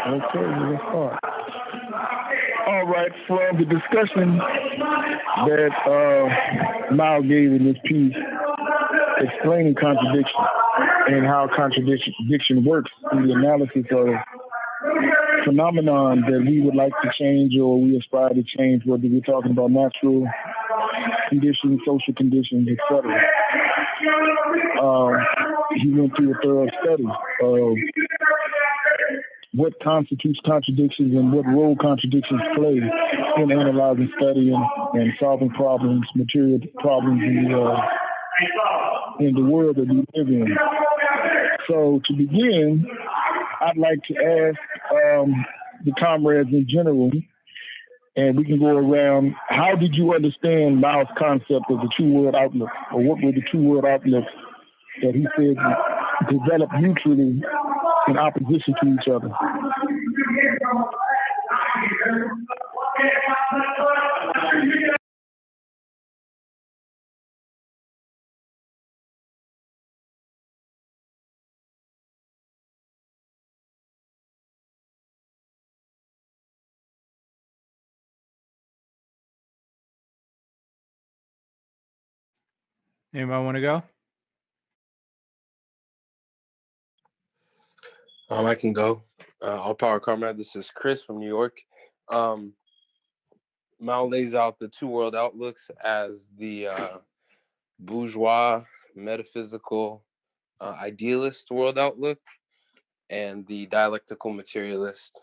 Okay, let's start. All right, from the discussion that Mal gave in this piece, explaining contradiction and how contradiction works in the analysis of phenomenon that we would like to change or we aspire to change, whether we're talking about natural conditions, social conditions, etc. He went through a thorough study of what constitutes contradictions and what role contradictions play in analyzing, studying, and solving problems, material problems in the world that we live in. So to begin, I'd like to ask the comrades in general, and we can go around, how did you understand Mao's concept of the two-world outlook, or what were the two-world outlooks that he said develop mutually in opposition to each other? Anybody want to go? I can go. All power, comrade. This is Chris from New York. Mao lays out the two world outlooks as the bourgeois, metaphysical, idealist world outlook, and the dialectical materialist,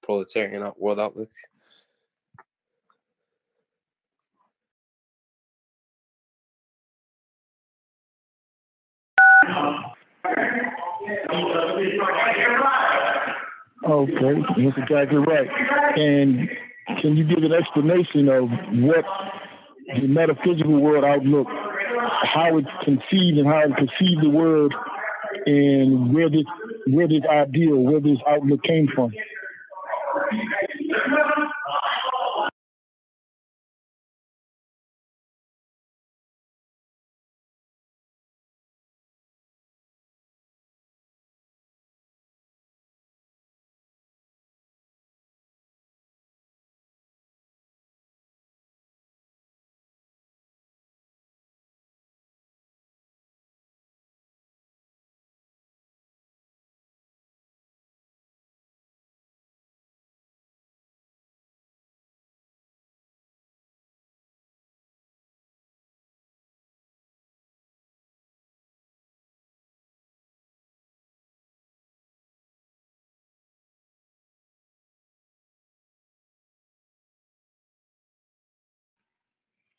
proletarian world outlook. Okay, that's exactly right. And can you give an explanation of what the metaphysical world outlook, how it's conceived and how it perceived the world, and where this ideal, where this outlook came from?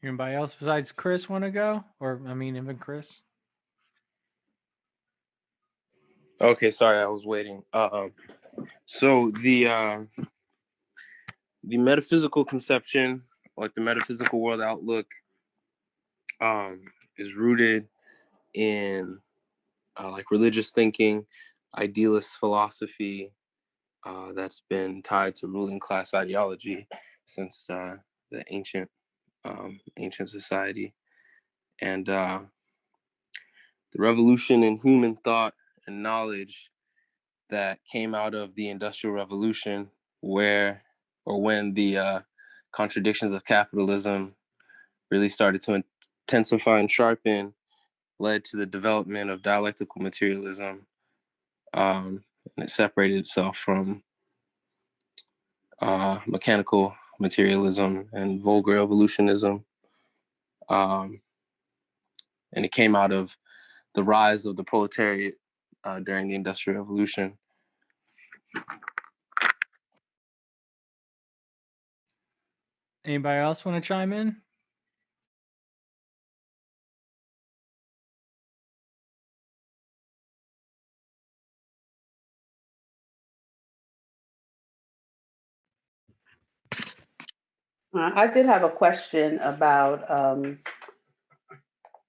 Anybody else besides Chris want to go? Or, I mean, even Chris? Okay, sorry, I was waiting. So the metaphysical conception, like the metaphysical world outlook, is rooted in like religious thinking, idealist philosophy that's been tied to ruling class ideology since the ancient society, and the revolution in human thought and knowledge that came out of the Industrial Revolution, when the contradictions of capitalism really started to intensify and sharpen, led to the development of dialectical materialism, and it separated itself from mechanical materialism and vulgar evolutionism. And it came out of the rise of the proletariat during the Industrial Revolution. Anybody else want to chime in? I did have a question about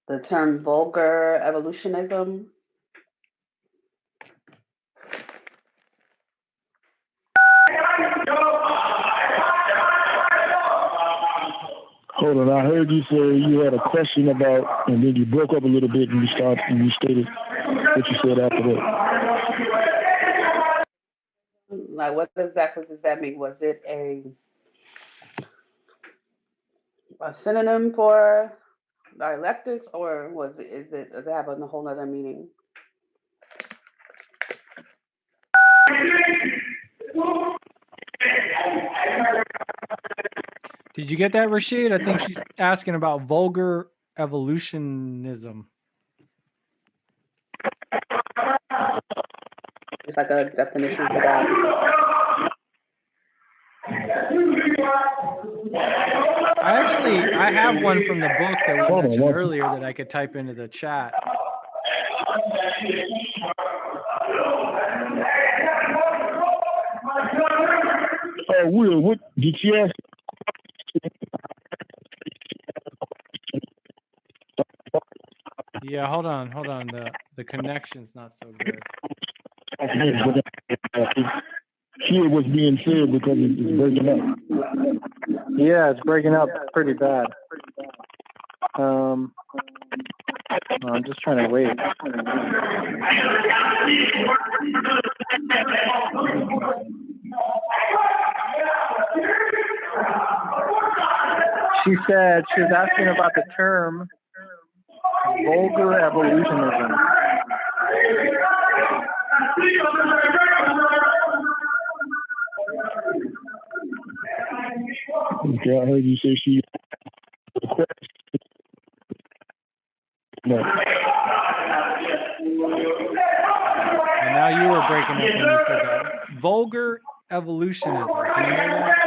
the term vulgar evolutionism. Hold on, I heard you say you had a question about, and then you broke up a little bit and you stated what you said after that. Like, what exactly does that mean? Was it a synonym for dialectics, or does it have a whole other meaning? Did you get that, Rashid? I think she's asking about vulgar evolutionism. It's like a definition for that. I have one from the book that we mentioned earlier that I could type into the chat. Will, what did she ask? Yeah, hold on. The connection's not so good. Hear what's being said because it's breaking up. Yeah, it's breaking up pretty bad. I'm just trying to wait. She said she was asking about the term vulgar evolutionism. Okay, I heard you say she. No. And now you were breaking up when you said that. Vulgar evolutionism. Can you hear that?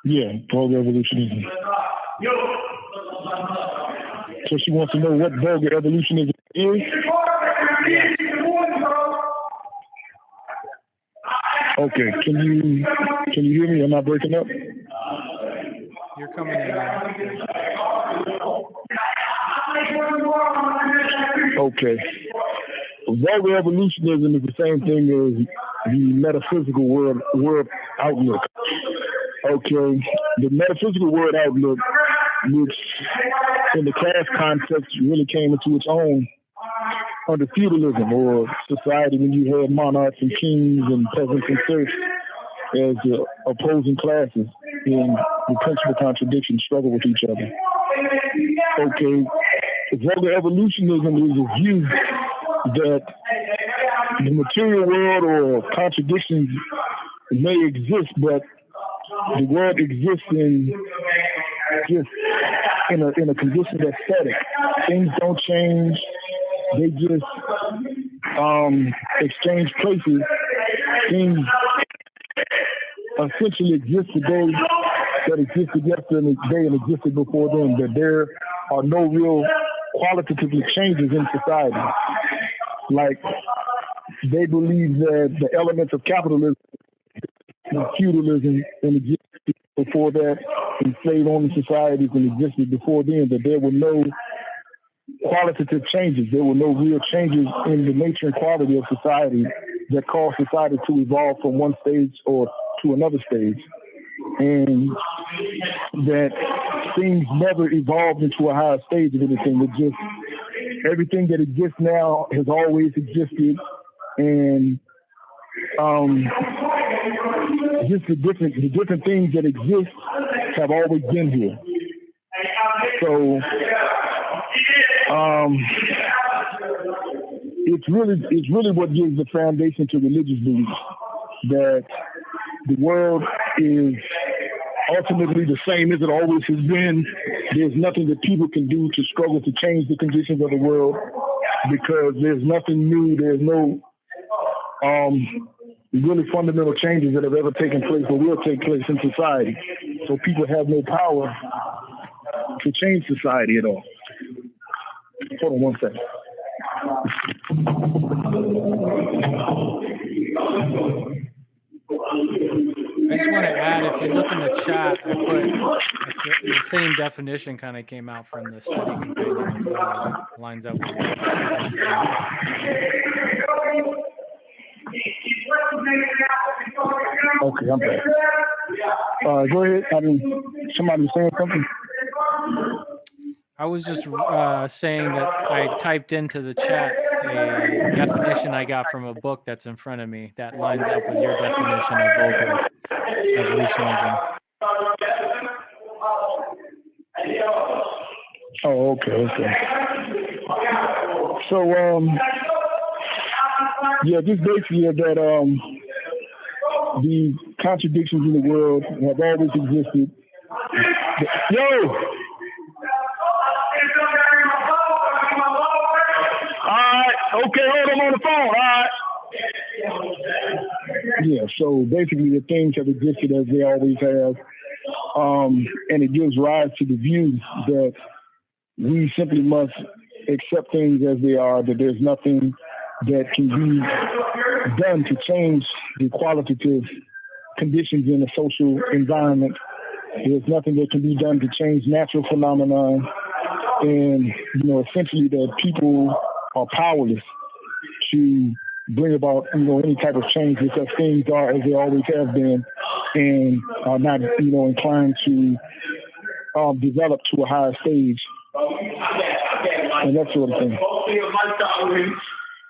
Yeah, vulgar evolutionism. So she wants to know what vulgar evolutionism is? Yes. Okay, can you hear me? Am I breaking up? You're coming in now. Okay. Vulgar evolutionism is the same thing as the metaphysical world outlook. Okay. The metaphysical world outlook, which in the class context really came into its own under feudalism or society when you had monarchs and kings and peasants and serfs as opposing classes in the principal contradiction struggle with each other. Okay. Vulgar evolutionism is a view that the material world or contradictions may exist, but the world exists in a condition that's static. Things don't change. They just exchange places. Things essentially exist today that existed yesterday and existed before them. That there are no real qualitative changes in society. Like, they believe that the elements of capitalism and feudalism and existed before that, and slave-owning societies and existed before then, that there were no qualitative changes. There were no real changes in the nature and quality of society that caused society to evolve from one stage or to another stage. And that things never evolved into a higher stage of anything. It just, everything that exists now has always existed, and just the different things that exist have always been here. So it's really what gives the foundation to religious beliefs, that the world is ultimately the same as it always has been. There's nothing that people can do to struggle to change the conditions of the world, because there's nothing new. There's no really fundamental changes that have ever taken place or will take place in society. So people have no power to change society at all. Hold on one second. I just want to add, if you look in the chat, I put the same definition kind of came out from the study companion as well, as lines up with what Rashid was saying. Okay, I'm back. Go ahead. Somebody was saying something? I was just saying that I typed into the chat a definition I got from a book that's in front of me that lines up with your definition of vulgar evolutionism. Oh, okay. So, yeah, just basically that the contradictions in the world have always existed. Yo! Alright, okay, hold on the phone, alright. Yeah, so basically the things have existed as they always have. And it gives rise to the view that we simply must accept things as they are, that there's nothing that can be done to change the qualitative conditions in a social environment. There's nothing that can be done to change natural phenomena. And, essentially that people are powerless to bring about, any type of change because things are as they always have been and are not, inclined to develop to a higher stage and that sort of thing.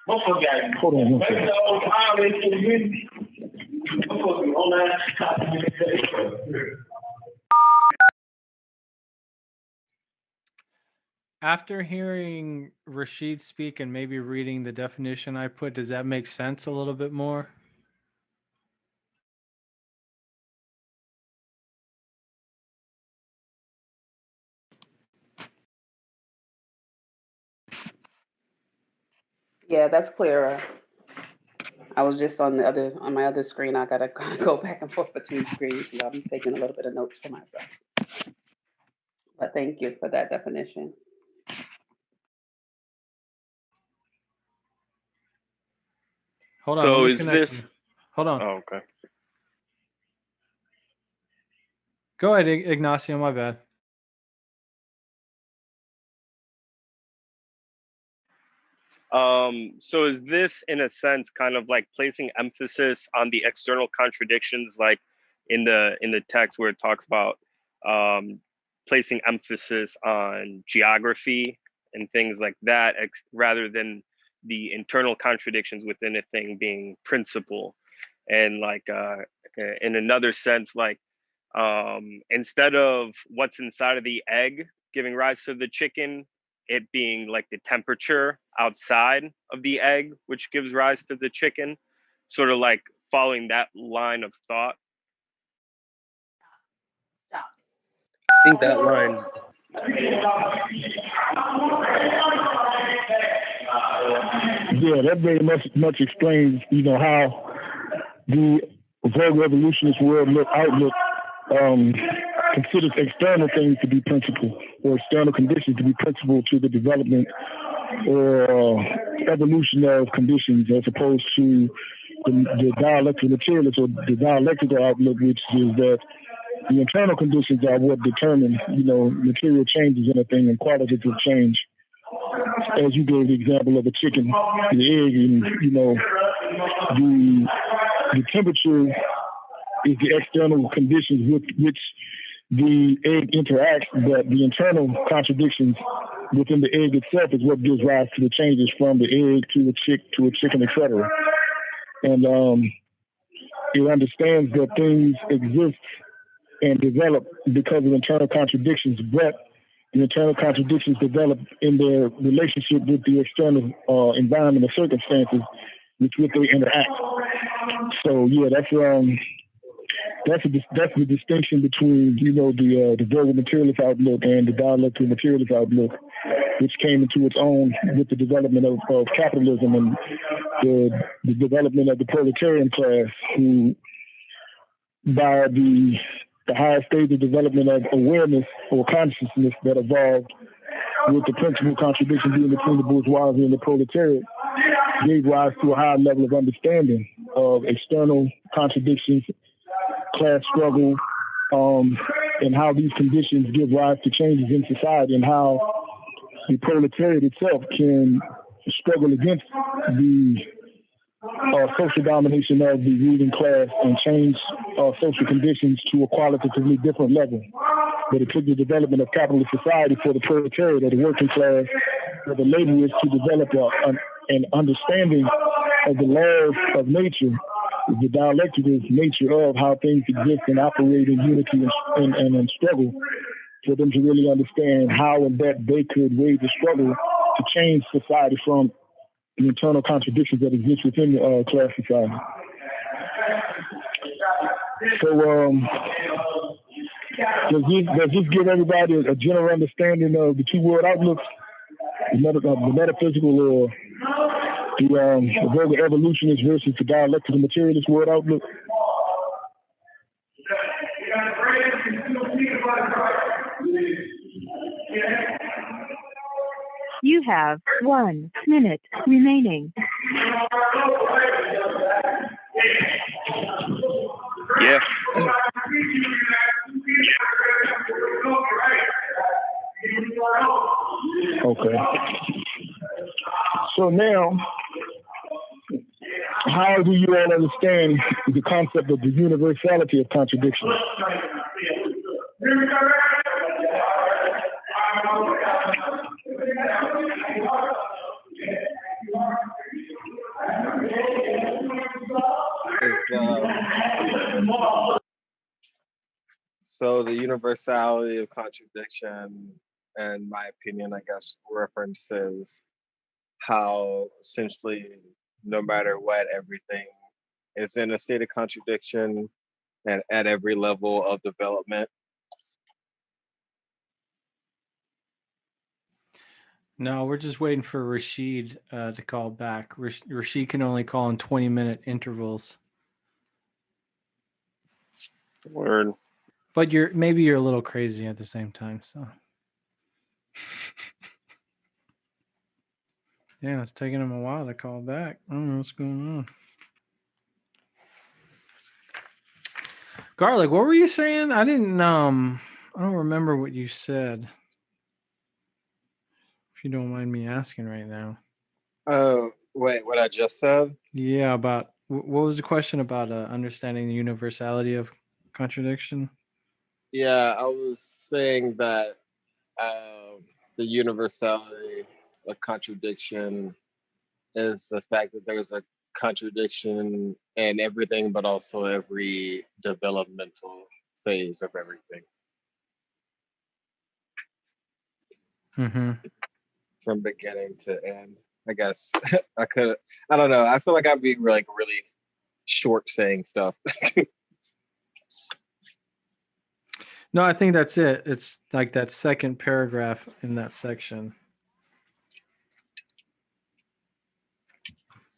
Hold on one second. After hearing Rashid speak and maybe reading the definition I put, does that make sense a little bit more? Yeah, that's clearer. I was just on my other screen. I gotta go back and forth between screens. So I'm taking a little bit of notes for myself. But thank you for that definition. Hold on. So is this? Hold on. Oh, okay. Go ahead, Ignacio. My bad. So is this, in a sense, kind of like placing emphasis on the external contradictions, like in the text where it talks about placing emphasis on geography and things like that, rather than the internal contradictions within a thing being principle, and like in another sense, like instead of what's inside of the egg giving rise to the chicken, it being like the temperature outside of the egg, which gives rise to the chicken, sort of like following that line of thought. I think that line. Yeah, that very much explains, how the vulgar evolutionist outlook considers external things to be principle, or external conditions to be principle to the development or evolution of conditions, as opposed to the dialectical materialist or the dialectical outlook, which is that the internal conditions are what determine, material changes in a thing and qualitative change. As you gave the example of the chicken, the egg, and the temperature is the external conditions with which the egg interacts, but the internal contradictions within the egg itself is what gives rise to the changes from the egg to a chicken, etc. And it understands that things exist and develop because of internal contradictions, but the internal contradictions develop in their relationship with the external environment or circumstances with which they interact. So yeah, that's the distinction between the vulgar materialist outlook and the dialectical materialist outlook, which came into its own with the development of capitalism and the development of the proletarian class, who by the higher stage of development of awareness or consciousness that evolved with the principal contradiction being between the bourgeoisie and the proletariat, gave rise to a higher level of understanding of external contradictions, class struggle, and how these conditions give rise to changes in society, and how the proletariat itself can struggle against the social domination of the ruling class and change social conditions to a qualitatively different level. But it took the development of capitalist society for the proletariat or the working class or the laborers to develop and understanding of the laws of nature, the dialectical nature of how things exist and operate in unity and in struggle, for them to really understand how and that they could wage a struggle to change society from the internal contradictions that exist within the class society. So does this give everybody a general understanding of the two world outlooks, the metaphysical or the vulgar evolutionist versus the dialectical materialist world outlook? You have 1 minute remaining. Yeah. Okay. So now, how do you all understand the concept of the universality of contradiction? So the universality of contradiction, in my opinion, I guess, references how essentially no matter what, everything is in a state of contradiction and at every level of development. No, we're just waiting for Rashid to call back. Rashid can only call in 20-minute intervals. Word. But maybe you're a little crazy at the same time, so. Yeah, it's taking him a while to call back. I don't know what's going on. Garlic, what were you saying? I don't remember what you said. If you don't mind me asking right now. Oh, wait, what I just said? Yeah, about what was the question about understanding the universality of contradiction? Yeah, I was saying that the universality of contradiction is the fact that there's a contradiction in everything, but also every developmental phase of everything. Mm-hmm. From beginning to end. I guess I don't know. I feel like I'd be like really short saying stuff. No, I think that's it. It's like that second paragraph in that section.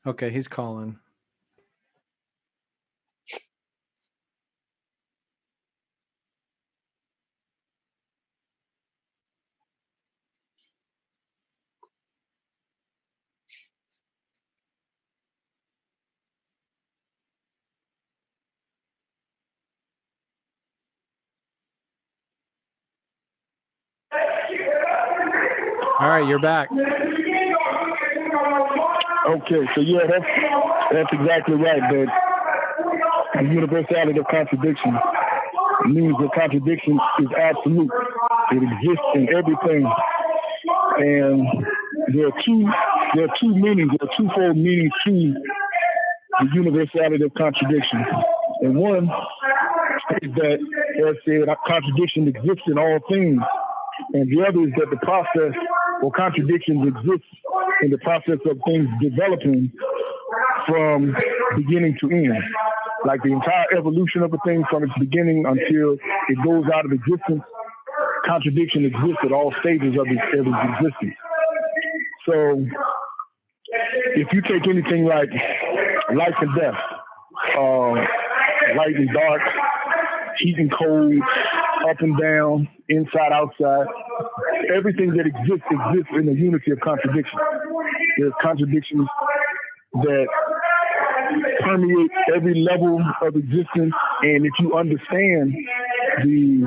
Okay, he's calling. All right, you're back. Okay, so yeah, that's exactly right. But the universality of contradiction means that contradiction is absolute. It exists in everything, and there are two meanings. There are twofold meanings to the universality of contradiction. And one is that, as said, contradiction exists in all things. And the other is that the process or contradictions exist in the process of things developing from beginning to end. Like the entire evolution of a thing from its beginning until it goes out of existence, contradiction exists at all stages of its existence. So if you take anything like life and death, light and dark, heat and cold, up and down, inside, outside, everything that exists in a unity of contradiction. There's contradictions that permeate every level of existence, and if you understand the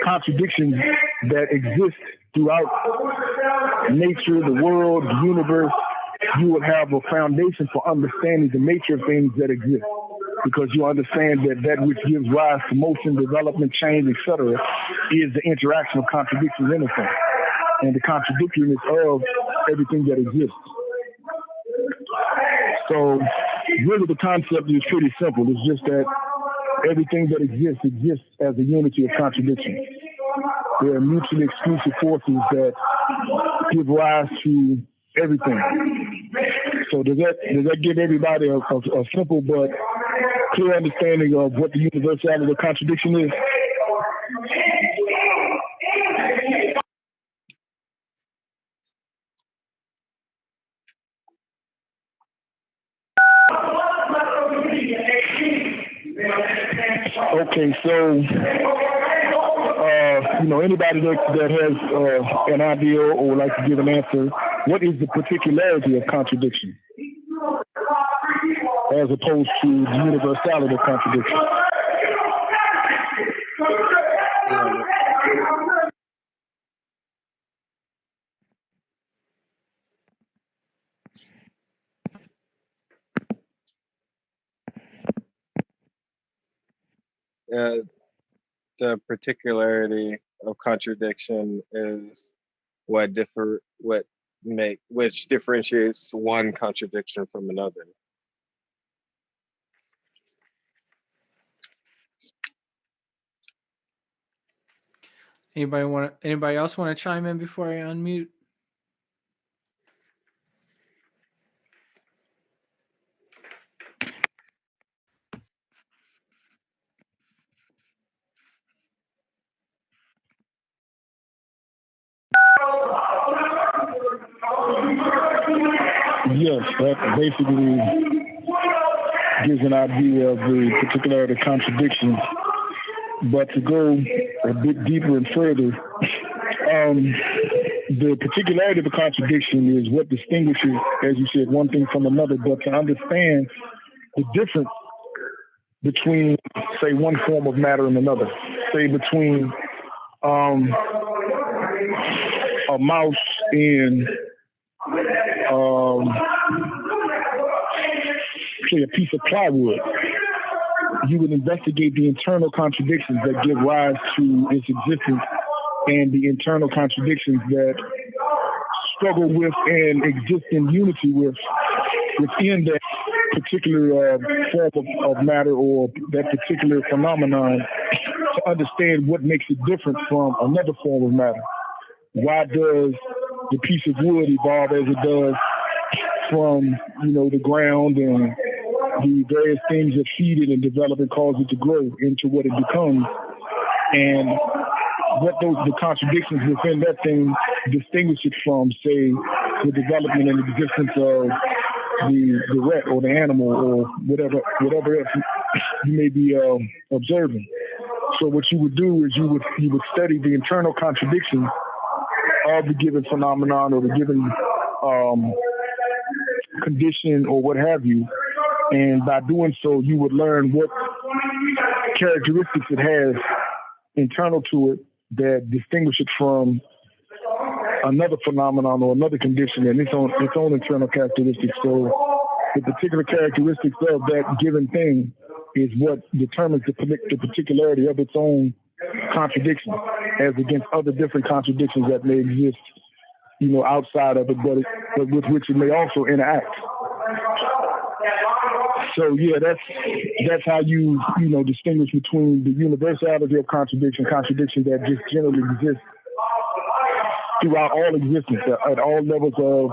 contradictions that exist throughout nature, the world, the universe, you will have a foundation for understanding the nature of things that exist, because you understand that which gives rise to motion, development, change, etc., is the interaction of contradictions in a thing and the contradictoriness of everything that exists. So really the concept is pretty simple. It's just that everything that exists as a unity of contradiction. There are mutually exclusive forces that give rise to everything. So does that give everybody a simple but clear understanding of what the universality of contradiction is? Okay, so anybody that has an idea or would like to give an answer, what is the particularity of contradiction as opposed to the universality of contradiction? The particularity of contradiction is which differentiates one contradiction from another. Anybody else want to chime in before I unmute? Yes, that basically gives an idea of the particularity of contradiction. But to go a bit deeper and further, the particularity of a contradiction is what distinguishes, as you said, one thing from another. But to understand the difference between, say, one form of matter and another, say between a mouse and say a piece of plywood, you would investigate the internal contradictions that give rise to its existence and the internal contradictions that struggle with and exist in unity within that particular form of matter or that particular phenomenon to understand what makes it different from another form of matter. Why does the piece of wood evolve as it does from, the ground and the various things that feed it and develop and cause it to grow into what it becomes, and what the contradictions within that thing distinguish it from, say, the development and existence of the rat or the animal or whatever else you may be observing. So what you would do is you would study the internal contradictions of the given phenomenon or the given condition or what have you. And by doing so, you would learn what characteristics it has internal to it that distinguish it from another phenomenon or another condition and its own internal characteristics. So the particular characteristics of that given thing is what determines the particularity of its own contradiction as against other different contradictions that may exist, outside of it, but with which it may also interact. So yeah, that's how you distinguish between the universality of contradiction that just generally exists throughout all existence at all levels of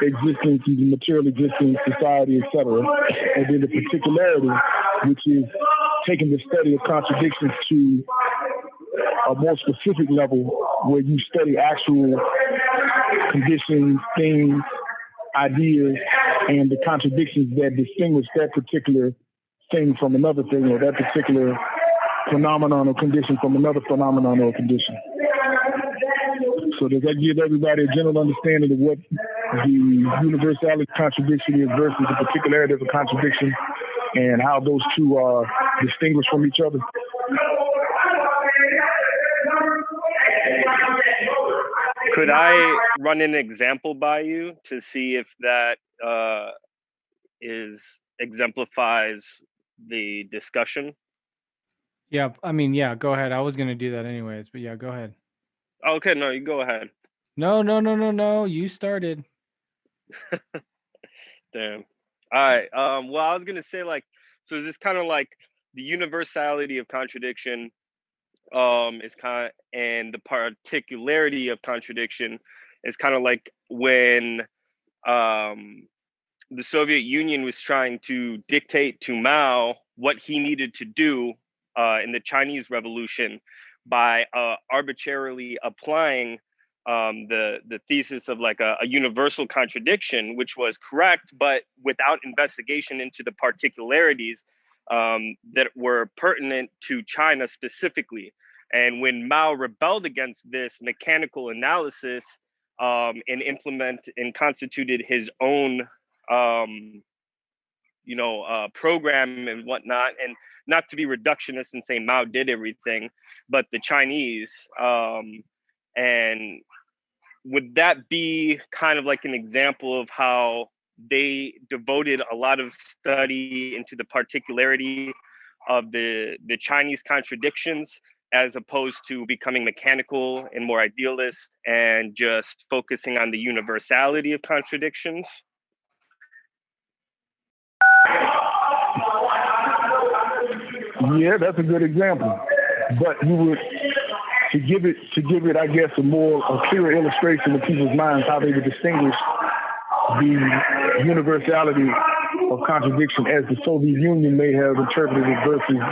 existence, even material existence, society, etc. And then the particularity, which is taking the study of contradictions to a more specific level where you study actual conditions, things, ideas, and the contradictions that distinguish that particular thing from another thing or that particular phenomenon or condition from another phenomenon or condition. So does that give everybody a general understanding of what the universality of contradiction is versus the particularity of a contradiction and how those two are distinguished from each other? Could I run an example by you to see if that exemplifies the discussion? Yeah, go ahead. I was going to do that anyways, but yeah, go ahead. Okay, no, you go ahead. No. You started. Damn. All right. Well, I was gonna say like, so is this kind of like the universality of contradiction, is kind of, and the particularity of contradiction is kind of like when the Soviet Union was trying to dictate to Mao what he needed to do in the Chinese Revolution by arbitrarily applying the thesis of like a universal contradiction, which was correct, but without investigation into the particularities that were pertinent to China specifically. And when Mao rebelled against this mechanical analysis and constituted his own program and whatnot, and not to be reductionist and say Mao did everything, but the Chinese, and would that be kind of like an example of how they devoted a lot of study into the particularity of the Chinese contradictions, as opposed to becoming mechanical and more idealist and just focusing on the universality of contradictions? Yeah, that's a good example. But you would to give it, I guess, a clearer illustration of people's minds how they would distinguish the universality of contradiction as the Soviet Union may have interpreted it versus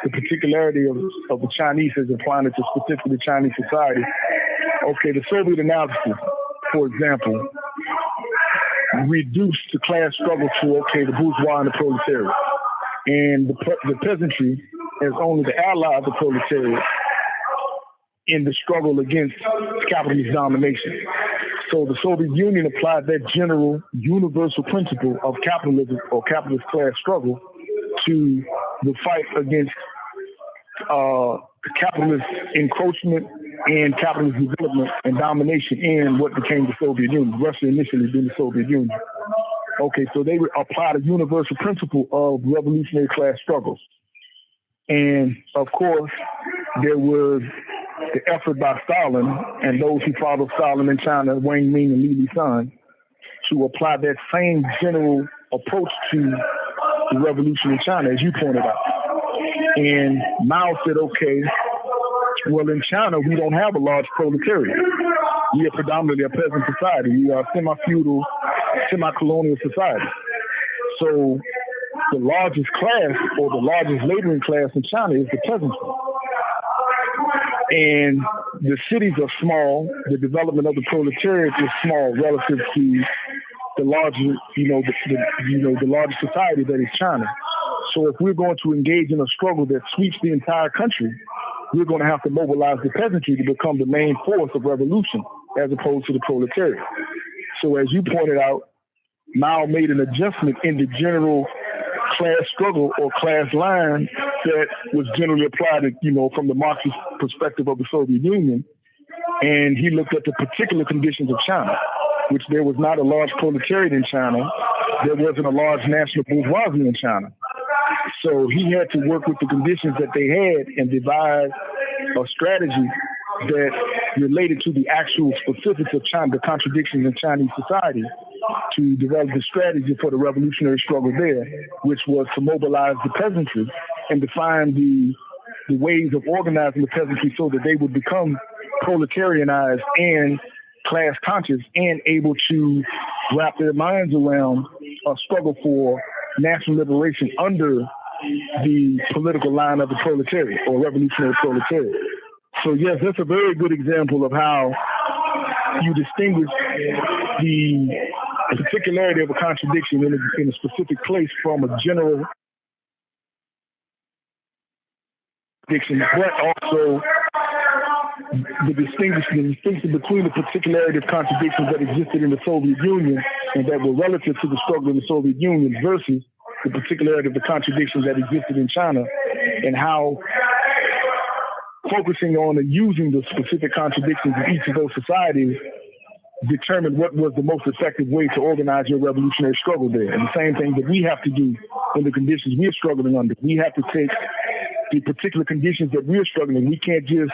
the particularity of the Chinese as applying it to specifically Chinese society. Okay, the Soviet analysis, for example, reduced the class struggle to, okay, the bourgeois and the proletariat. And the peasantry as only the ally of the proletariat in the struggle against capitalist domination. So the Soviet Union applied that general universal principle of capitalism or capitalist class struggle to the fight against capitalist encroachment and capitalist development and domination in what became the Soviet Union. Russia initially being the Soviet Union. Okay, so they applied a universal principle of revolutionary class struggles. And of course, there was the effort by Stalin and those who followed Stalin in China, Wang Ming and Li Sun, to apply that same general approach to the revolution in China, as you pointed out. And Mao said, okay, well, in China, we don't have a large proletariat. We are predominantly a peasant society. We are a semi-feudal, semi-colonial society. So the largest class or the largest laboring class in China is the peasantry. And the cities are small. The development of the proletariat is small relative to the larger, the larger society that is China. So if we're going to engage in a struggle that sweeps the entire country, we're going to have to mobilize the peasantry to become the main force of revolution as opposed to the proletariat. So as you pointed out, Mao made an adjustment in the general class struggle or class line that was generally applied, from the Marxist perspective of the Soviet Union. And he looked at the particular conditions of China, which there was not a large proletariat in China. There wasn't a large national bourgeoisie in China. So he had to work with the conditions that they had and devise a strategy that related to the actual specifics of China, the contradictions in Chinese society, to develop the strategy for the revolutionary struggle there, which was to mobilize the peasantry and define the ways of organizing the peasantry so that they would become proletarianized and class conscious and able to wrap their minds around a struggle for national liberation under the political line of the proletariat or revolutionary proletariat. So yes, that's a very good example of how you distinguish the particularity of a contradiction in a specific place from a general contradiction, but also the distinction between the particularity of contradictions that existed in the Soviet Union and that were relative to the struggle in the Soviet Union versus the particularity of the contradictions that existed in China, and how focusing on and using the specific contradictions in each of those societies determined what was the most effective way to organize your revolutionary struggle there. And the same thing that we have to do in the conditions we're struggling under. We have to take the particular conditions that we're struggling. We can't just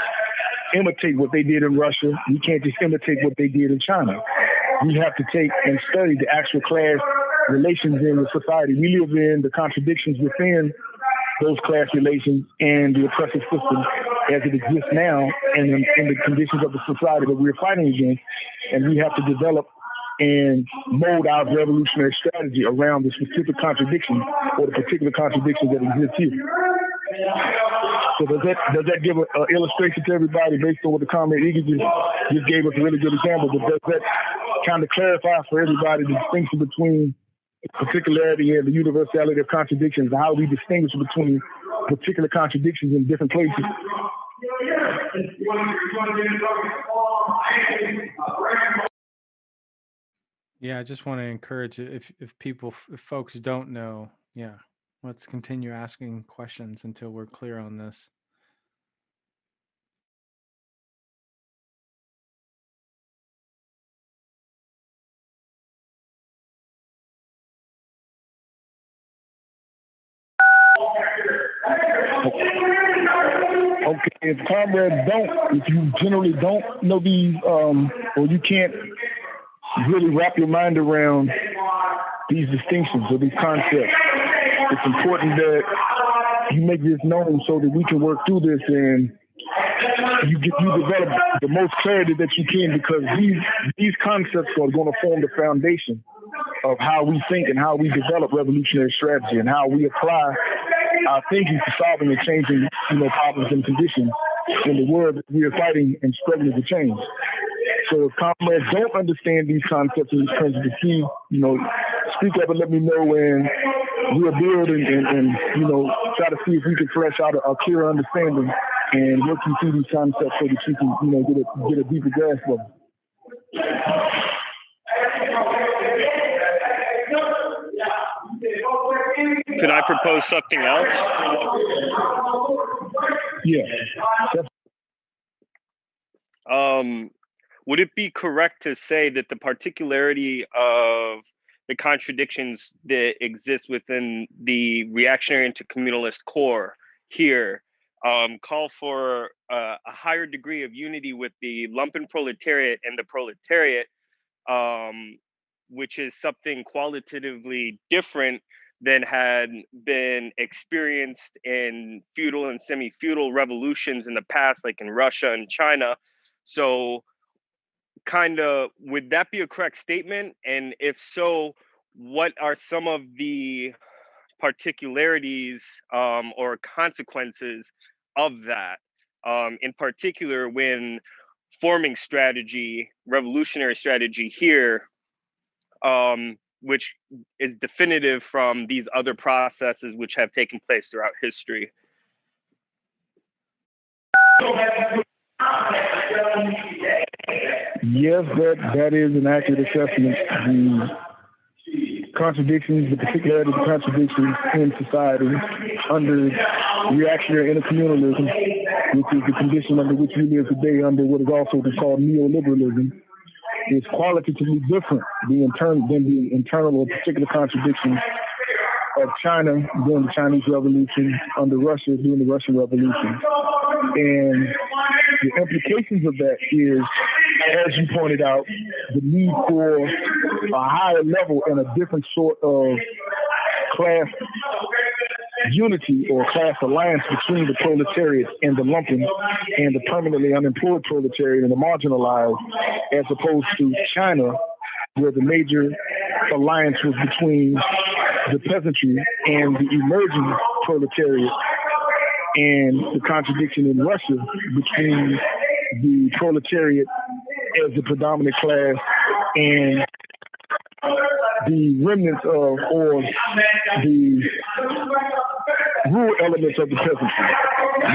imitate what they did in Russia. We can't just imitate what they did in China. we have to take and study the actual class relations in the society we live in, the contradictions within those class relations, and the oppressive system as it exists now, and in the conditions of the society that we're fighting against. And we have to develop and mold our revolutionary strategy around the specific contradiction or the particular contradiction that exists here. So does that give an illustration to everybody based on what the comrade Iggy just gave us a really good example? But does that kind of clarify for everybody the distinction between particularity and the universality of contradictions, and how we distinguish between particular contradictions in different places? Yeah, I just want to encourage if folks don't know, yeah, let's continue asking questions until we're clear on this. Okay, if comrades if you generally don't know these, or you can't really wrap your mind around these distinctions or these concepts, it's important that you make this known so that we can work through this and you develop the most clarity that you can, because these concepts are going to form the foundation of how we think and how we develop revolutionary strategy and how we apply our thinking to solving and changing, problems and conditions in the world that we are fighting and struggling to change. So if comrades don't understand these concepts and these principles, speak up and let me know, and we'll build and try to see if we can flesh out a clearer understanding and work you through these concepts so that you can, get a deeper grasp of them. Could I propose something else? Yeah. Would it be correct to say that the particularity of the contradictions that exist within the reactionary intercommunalist core here call for a higher degree of unity with the lumpen proletariat and the proletariat, which is something qualitatively different than had been experienced in feudal and semi-feudal revolutions in the past, like in Russia and China? So would that be a correct statement? And if so, what are some of the particularities or consequences of that, in particular when forming strategy, revolutionary strategy here, which is definitive from these other processes which have taken place throughout history? Yes, that is an accurate assessment. The contradictions, the particularity of the contradictions in society under reactionary intercommunalism, which is the condition under which we live today, under what is also called neoliberalism, is qualitatively different than the internal or particular contradictions of China during the Chinese Revolution, under Russia during the Russian Revolution. And the implications of that is, as you pointed out, the need for a higher level and a different sort of class unity or class alliance between the proletariat and the lumpen and the permanently unemployed proletariat and the marginalized, as opposed to China, where the major alliance was between the peasantry and the emerging proletariat, and the contradiction in Russia between the proletariat as the predominant class and the remnants of, or the rural elements of the peasantry,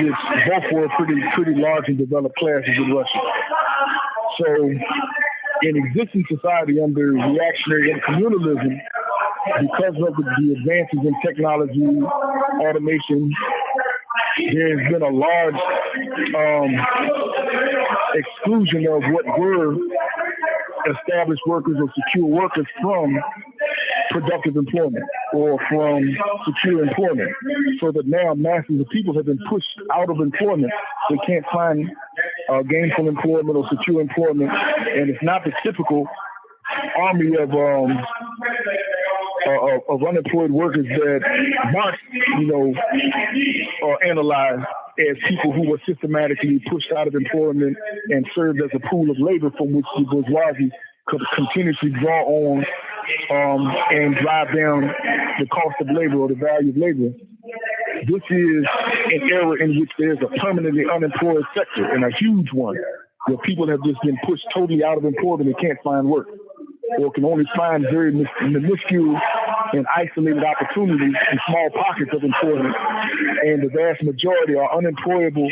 which both were pretty large and developed classes in Russia. So in existing society under reactionary intercommunalism, because of the advances in technology, automation, there's been a large exclusion of what were established workers or secure workers from productive employment or from secure employment, so that now masses of people have been pushed out of employment. They can't find gainful employment or secure employment, and it's not the typical army of unemployed workers that Marx, analyzed as people who were systematically pushed out of employment and served as a pool of labor from which the bourgeoisie could continuously draw on and drive down the cost of labor or the value of labor. This is an era in which there's a permanently unemployed sector, and a huge one, where people have just been pushed totally out of employment and can't find work, or can only find very minuscule and isolated opportunities in small pockets of employment. And the vast majority are unemployable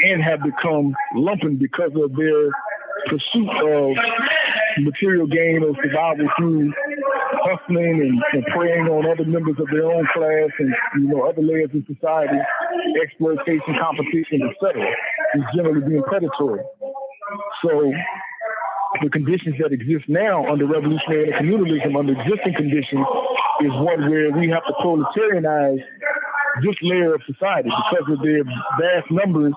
and have become lumpen because of their pursuit of material gain or survival through hustling and preying on other members of their own class and other layers of society, exploitation, competition, etc. is generally being predatory. So the conditions that exist now under revolutionary and communalism, under existing conditions, is one where we have to proletarianize this layer of society because of their vast numbers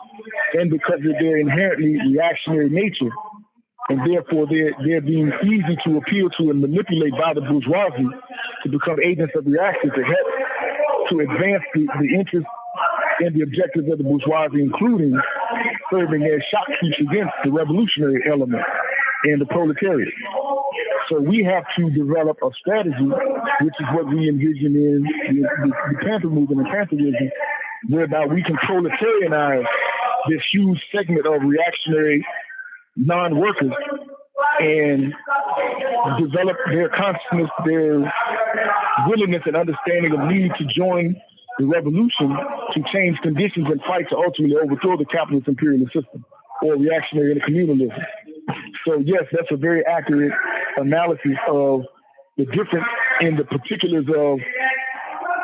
and because of their inherently reactionary nature. And therefore, they're being easy to appeal to and manipulate by the bourgeoisie to become agents of reaction to help to advance the interests and the objectives of the bourgeoisie, including serving as shock troops against the revolutionary element and the proletariat. So we have to develop a strategy, which is what we envision in the Panther movement and Pantherism, whereby we can proletarianize this huge segment of reactionary non-workers and develop their consciousness, their willingness and understanding of need to join the revolution to change conditions and fight to ultimately overthrow the capitalist imperialist system or reactionary intercommunalism. So yes, that's a very accurate analysis of the difference in the particulars of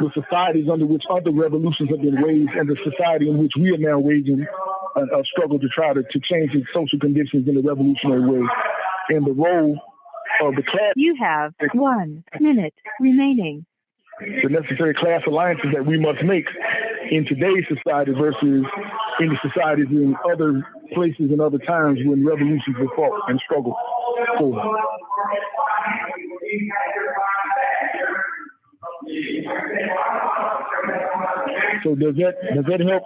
the societies under which other revolutions have been waged and the society in which we are now waging a struggle to try to change its social conditions in a revolutionary way, and the role of the class. You have 1 minute remaining. The necessary class alliances that we must make in today's society versus in the societies in other places and other times when revolutions were fought and struggled for. So does that help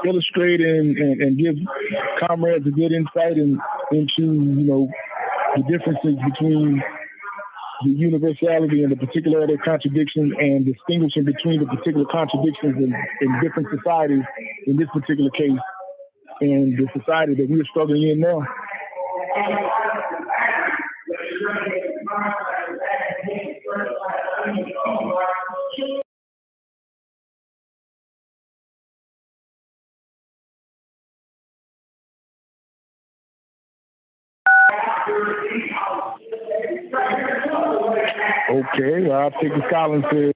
illustrate and give comrades a good insight into the differences between the universality and the particularity of contradictions and distinguishing between the particular contradictions in different societies in this particular case and the society that we're struggling in now? Okay, I'll take the silence here.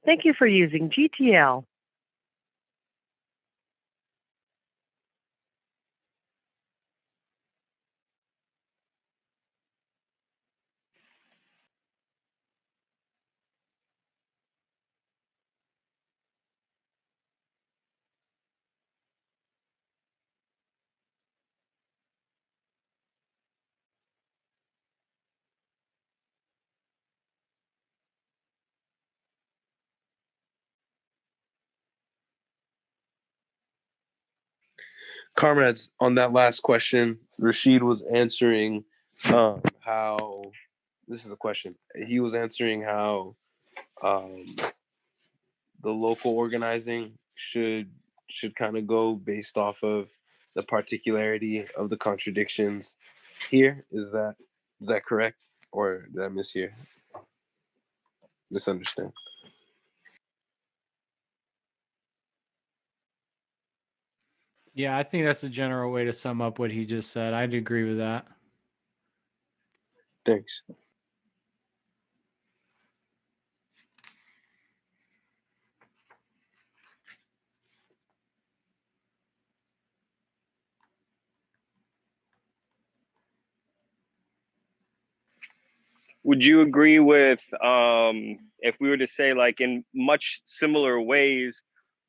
Thank you for using GTL. Comrades, on that last question, Rashid was answering how, this is a question, he was answering how the local organizing should kind of go based off of the particularity of the contradictions here. Is that correct? Or did I misunderstand? Yeah, I think that's a general way to sum up what he just said. I'd agree with that. Thanks. Would you agree with if we were to say, like, in much similar ways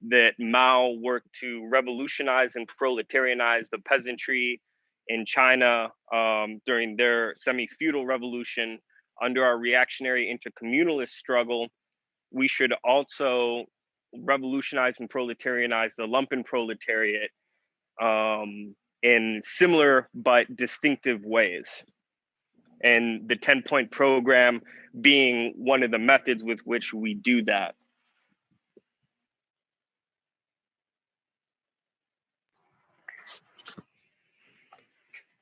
that Mao worked to revolutionize and proletarianize the peasantry in China during their semi-feudal revolution, under our reactionary intercommunalist struggle, we should also revolutionize and proletarianize the lumpen proletariat in similar but distinctive ways. And the 10-point program being one of the methods with which we do that.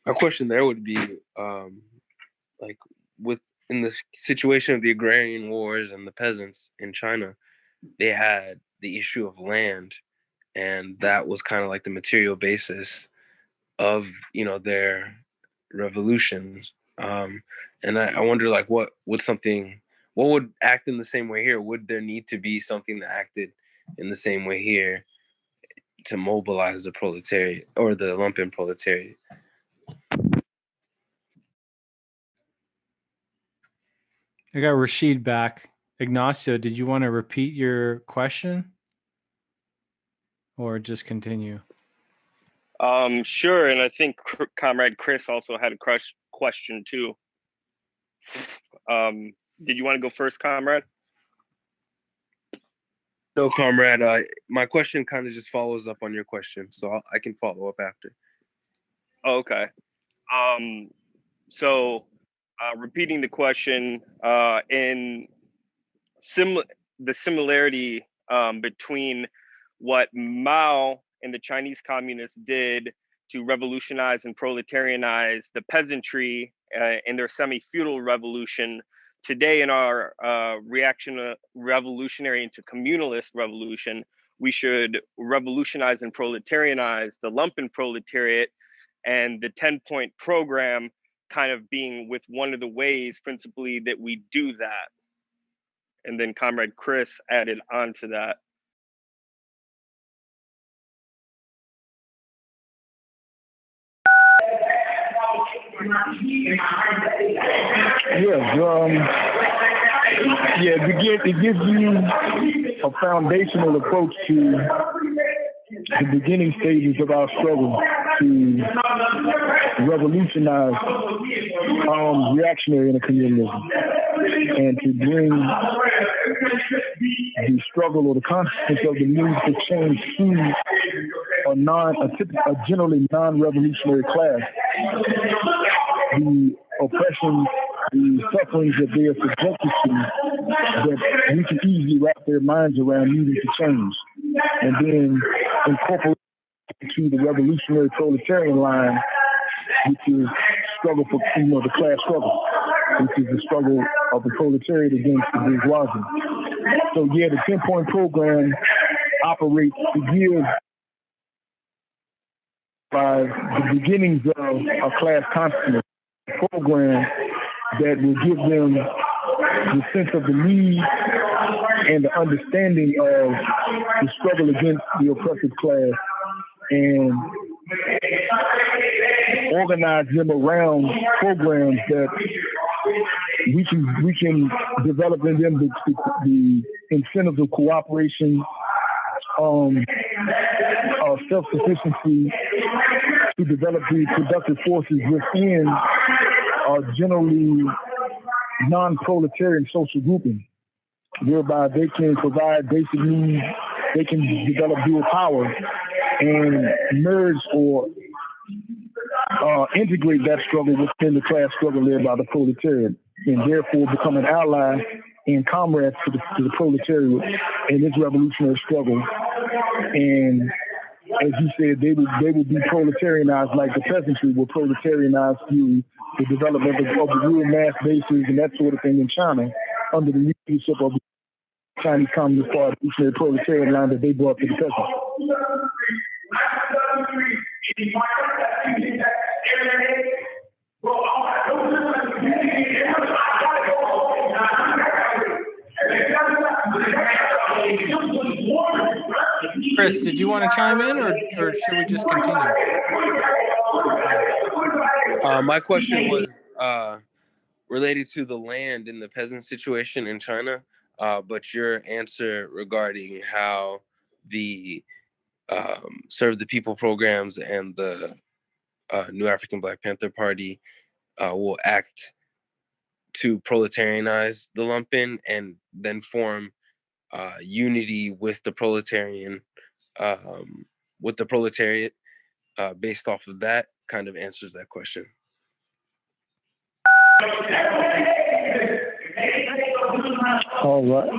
My question there would be, like, in the situation of the agrarian wars and the peasants in China, they had the issue of land, and that was kind of like the material basis of, you know, their revolutions. And I wonder, like, what would act in the same way here? Would there need to be something that acted in the same way here to mobilize the proletariat or the lumpen proletariat? I got Rashid back. Ignacio, did you want to repeat your question or just continue? Sure, and I think Comrade Chris also had a question too. Did you want to go first, Comrade? No, Comrade. My question kind of just follows up on your question, so I can follow up after. Oh, okay. So repeating the question, in the similarity between what Mao and the Chinese communists did to revolutionize and proletarianize the peasantry in their semi-feudal revolution, today in our revolutionary into communalist revolution, we should revolutionize and proletarianize the lumpen proletariat, and the 10-point program kind of being with one of the ways principally that we do that. And then Comrade Chris added on to that. It gives you a foundational approach to the beginning stages of our struggle to revolutionize reactionary intercommunalism and to bring the struggle or the consciousness of the need for change to a generally non-revolutionary class. The oppression, the sufferings that they are subjected to, that we can easily wrap their minds around needing to change, and then incorporate into the revolutionary proletarian line, which is struggle for, the class struggle, which is the struggle of the proletariat against the bourgeoisie. So the 10-point program operates to give by the beginnings of a class consciousness program that will give them the sense of the need and the understanding of the struggle against the oppressive class, and organize them around programs that we can develop in them the incentives of cooperation, self-sufficiency, to develop the productive forces within generally non-proletarian social grouping, whereby they can provide basic needs, they can develop dual power and merge or integrate that struggle within the class struggle led by the proletariat, and therefore become an ally and comrades to the proletariat in this revolutionary struggle. And as you said, they would be proletarianized like the peasantry were proletarianized through the development of the real mass bases and that sort of thing in China under the leadership of the Chinese Communist Party, the proletarian line that they brought to the peasants. Chris, did you want to chime in, or should we just continue? My question was related to the land and the peasant situation in China, but your answer regarding how the Serve the People programs and the New African Black Panther Party will act to proletarianize the lumpen and then form unity with the proletariat based off of that kind of answers that question. All right.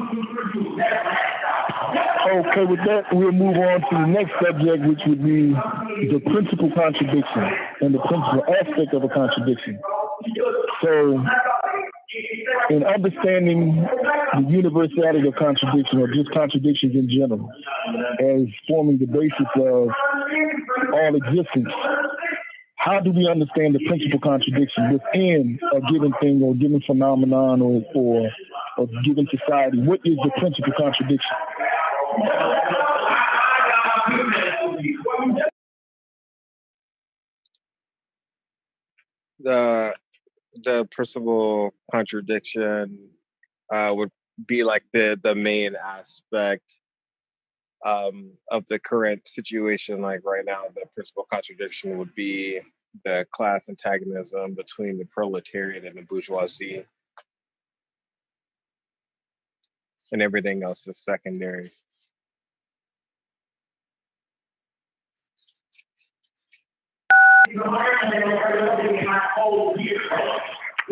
Okay, with that, we'll move on to the next subject, which would be the principal contradiction and the principal aspect of a contradiction. So, in understanding the universality of contradiction, or just contradictions in general, as forming the basis of all existence, how do we understand the principal contradiction within a given thing or given phenomenon or a given society? What is the principal contradiction? The principal contradiction would be like the main aspect of the current situation. Like right now, the principal contradiction would be the class antagonism between the proletariat and the bourgeoisie, and everything else is secondary.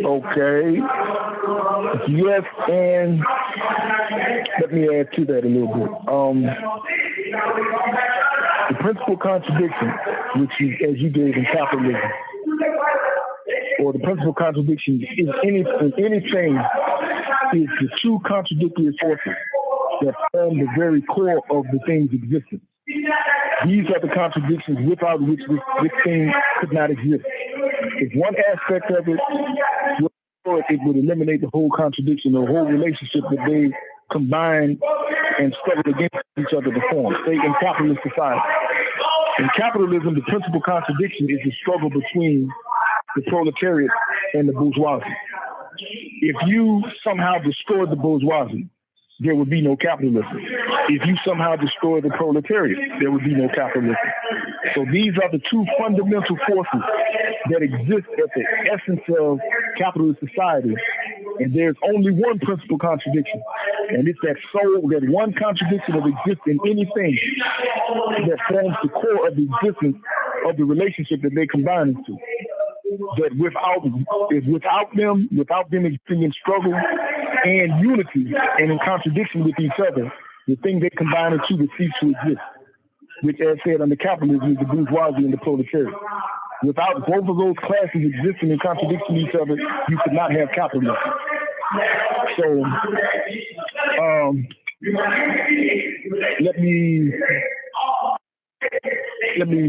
Okay. Yes, and let me add to that a little bit. The principal contradiction, which is, as you gave in capitalism, or the principal contradiction is anything is the two contradictory forces that form the very core of the thing's existence. These are the contradictions without which this thing could not exist. If one aspect of it would eliminate the whole contradiction, the whole relationship that they combine and struggle against each other to form. Say in capitalist society. In capitalism, the principal contradiction is the struggle between the proletariat and the bourgeoisie. If you somehow destroy the bourgeoisie, there would be no capitalism. If you somehow destroy the proletariat, there would be no capitalism. So these are the two fundamental forces that exist at the essence of capitalist society. And there's only one principal contradiction. And it's that one contradiction of existing anything that forms the core of the existence of the relationship that they combine into. That without them existing in struggle and unity and in contradiction with each other, the thing they combine into would cease to exist. Which, as said under capitalism, is the bourgeoisie and the proletariat. Without both of those classes existing in contradiction to each other, you could not have capitalism. So, let me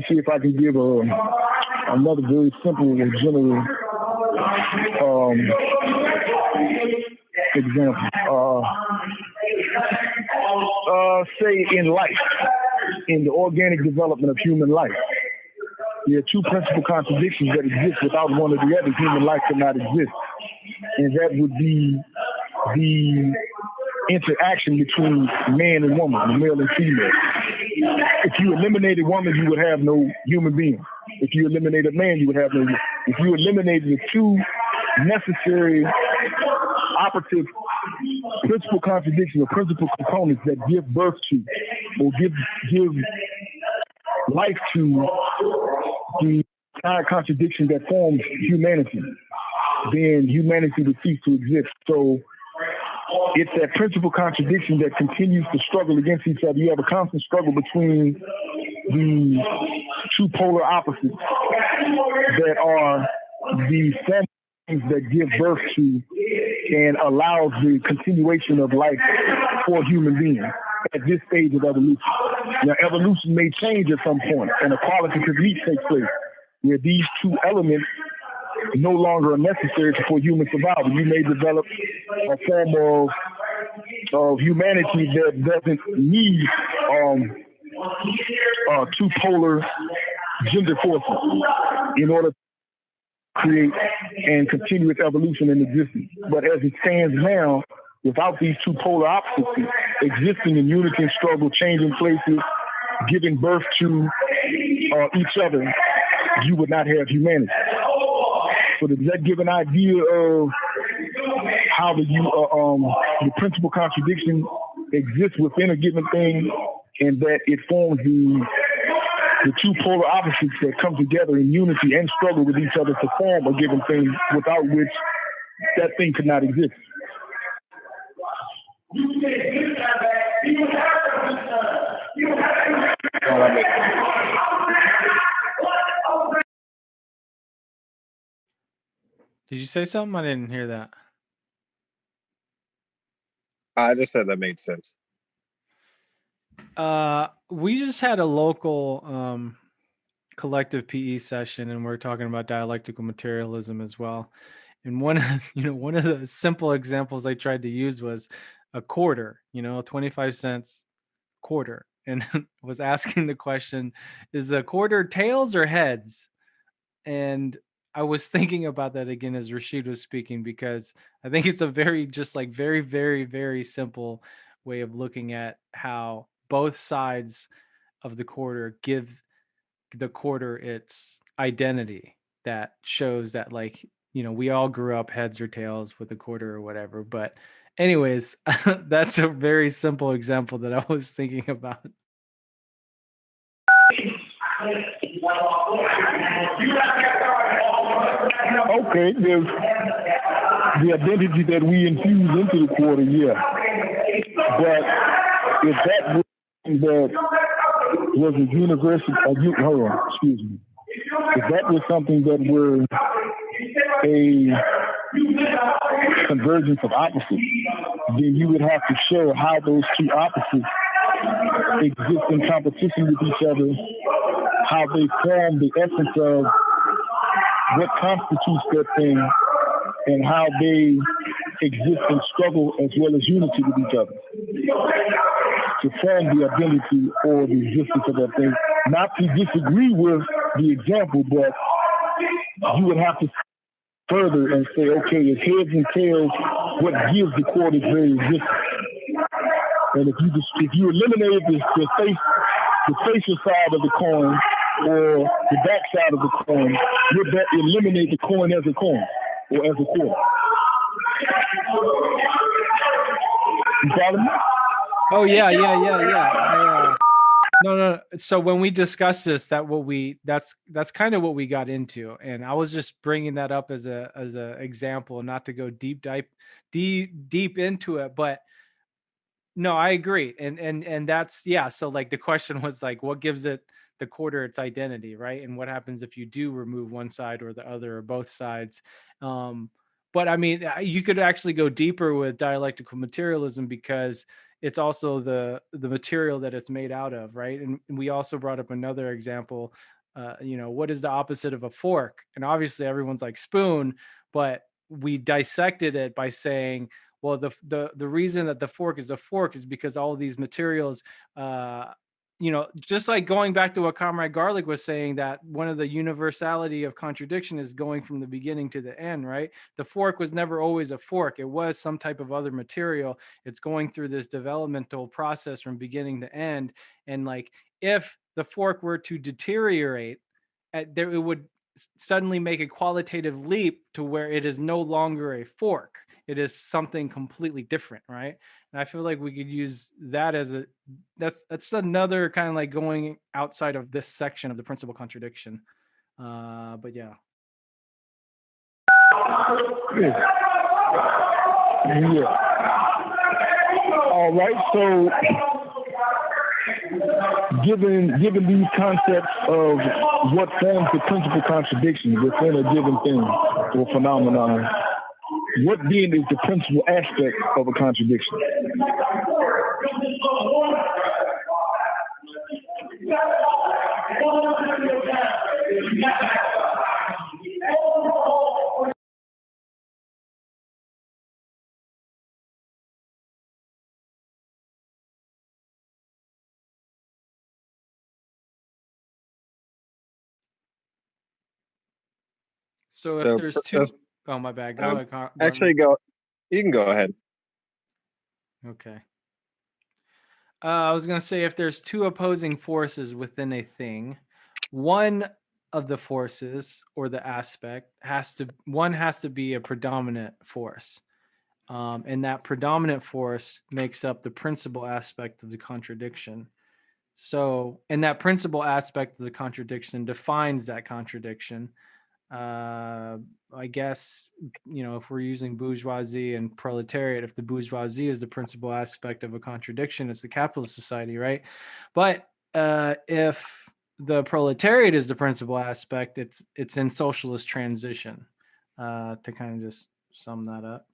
see if I can give another very simple and general example. Say in life, in the organic development of human life, there are two principal contradictions that exist. Without one or the other, human life could not exist. And that would be the interaction between man and woman, male and female. If you eliminated woman, you would have no human being. If you eliminated man, you would have no. If you eliminated the two necessary operative principal contradictions or principal components that give birth to or give life to the entire contradiction that forms humanity, then humanity would cease to exist. So it's that principal contradiction that continues to struggle against each other. You have a constant struggle between the two polar opposites that are the things that give birth to and allows the continuation of life for human beings at this stage of evolution. Now, evolution may change at some point, and a qualitative leap takes place where these two elements no longer are necessary for human survival. You may develop a form of humanity that doesn't need two polar gender forces in order to create and continue its evolution and existence. But as it stands now, without these two polar opposites existing in unity and struggle, changing places, giving birth to each other, you would not have humanity. So does that give an idea of how the principal contradiction exists within a given thing, and that it forms the two polar opposites that come together in unity and struggle with each other to form a given thing, without which that thing could not exist? Yeah, that makes Did you say something? I didn't hear that. I just said that made sense. We just had a local collective PE session, and we're talking about dialectical materialism as well. And one of the simple examples I tried to use was a quarter, 25 cents quarter, and was asking the question, is a quarter tails or heads? And I was thinking about that again as Rashid was speaking, because I think it's a very very, very simple way of looking at how both sides of the quarter give the quarter its identity, that shows that we all grew up heads or tails with a quarter or whatever. But anyways, that's a very simple example that I was thinking about. Okay, there's the identity that we infuse into the quarter, yeah. But if that was that was a universal, hold on, excuse me. If that was something that were a convergence of opposites, then you would have to show how those two opposites exist in competition with each other, how they form the essence of what constitutes that thing, and how they exist in struggle as well as unity with each other to form the identity or the existence of that thing. Not to disagree with the example, but you would have to further and say, okay, it's heads and tails, what gives the quarter its very existence. And if you eliminate the facial side of the coin or the back side of the coin, would that eliminate the coin as a coin or as a quarter? You follow me? Oh yeah. No. So when we discussed this, that's kind of what we got into, and I was just bringing that up as a example, not to go deep into it, but no, I agree, and that's So the question was what gives it the quarter its identity, right? And what happens if you do remove one side or the other or both sides? But I mean, you could actually go deeper with dialectical materialism, because it's also the material that it's made out of, right? And we also brought up another example. What is the opposite of a fork? And obviously everyone's like spoon, but we dissected it by saying, well, the reason that the fork is a fork is because all of these materials, just like going back to what Comrade Garlic was saying, that one of the universality of contradiction is going from the beginning to the end, right? The fork was never always a fork. It was some type of other material. It's going through this developmental process from beginning to end. And if the fork were to deteriorate, it would suddenly make a qualitative leap to where it is no longer a fork. It is something completely different, right? And I feel like we could use that as that's another kind of going outside of this section of the principal contradiction. But yeah. Yeah. All right. So, given these concepts of what forms the principal contradiction within a given thing or phenomenon, what then is the principal aspect of a contradiction? So if there's two, oh my bad. Go ahead. Actually, you can go ahead. Okay. I was going to say, if there's two opposing forces within a thing, one of the forces or the aspect has to be a predominant force. And that predominant force makes up the principal aspect of the contradiction. So, and that principal aspect of the contradiction defines that contradiction. I guess, if we're using bourgeoisie and proletariat, if the bourgeoisie is the principal aspect of a contradiction, it's the capitalist society, right? But if the proletariat is the principal aspect, it's in socialist transition, to kind of just sum that up.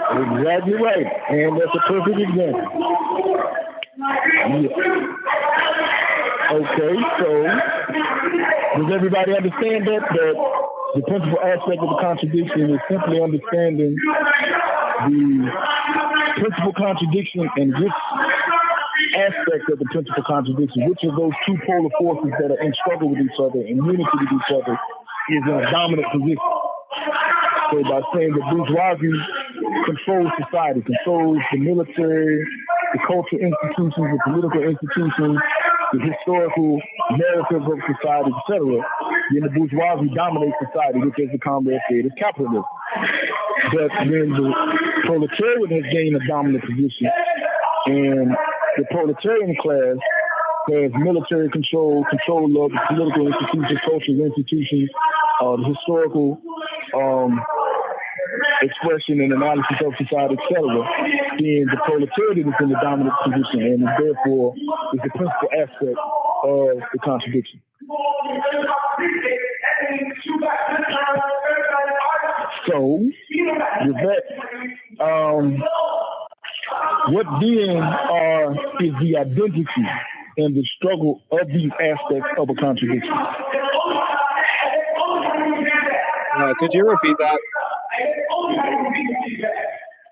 Exactly right, and that's a perfect example. Yeah. Okay, so does everybody understand that the principal aspect of the contradiction is simply understanding the principal contradiction and which aspect of the principal contradiction, which of those two polar forces that are in struggle with each other, in unity with each other, is in a dominant position. So by saying that bourgeoisie controls society, controls the military, the cultural institutions, the political institutions, the historical narrative of society, etc., then the bourgeoisie dominates society, which, as the comrade said, is capitalism. But when the proletariat has gained a dominant position, and the proletarian class has military control of the political institutions, cultural institutions, the historical expression and analysis of society, etc., then the proletariat is in the dominant position and therefore is the principal aspect of the contradiction. So, with that, what then is the identity and the struggle of these aspects of a contradiction? Could you repeat that?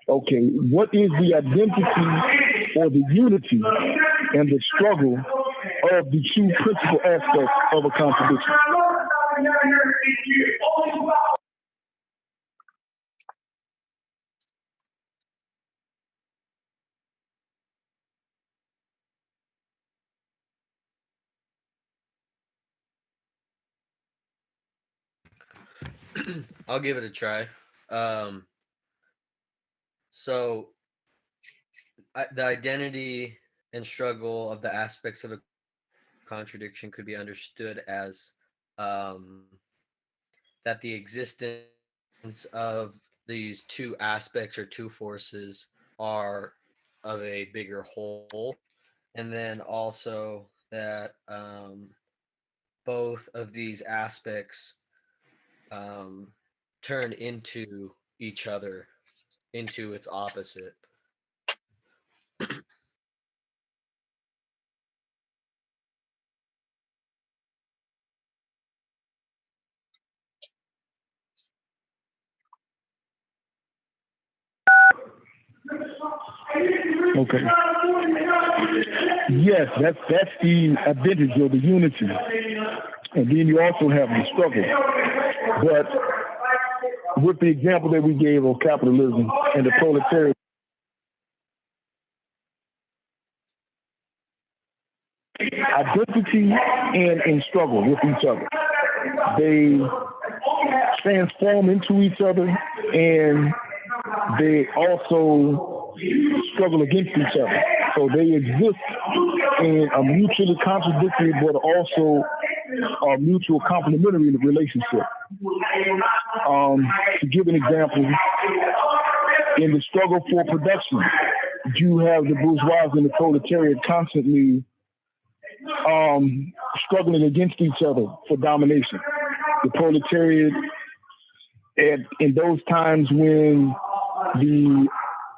Okay, what is the identity or the unity and the struggle of the two principal aspects of a contradiction? I'll give it a try. So the identity and struggle of the aspects of a contradiction could be understood as that the existence of these two aspects or two forces are of a bigger whole, and then also that both of these aspects turn into each other, into its opposite. Okay. Yes, that's the identity or the unity. And then you also have the struggle. But with the example that we gave of capitalism and the proletariat, identity and in struggle with each other. They transform into each other, and they also struggle against each other. So they exist in a mutually contradictory but also a mutual complementary relationship. To give an example, in the struggle for production, you have the bourgeoisie and the proletariat constantly struggling against each other for domination. The proletariat, in those times when the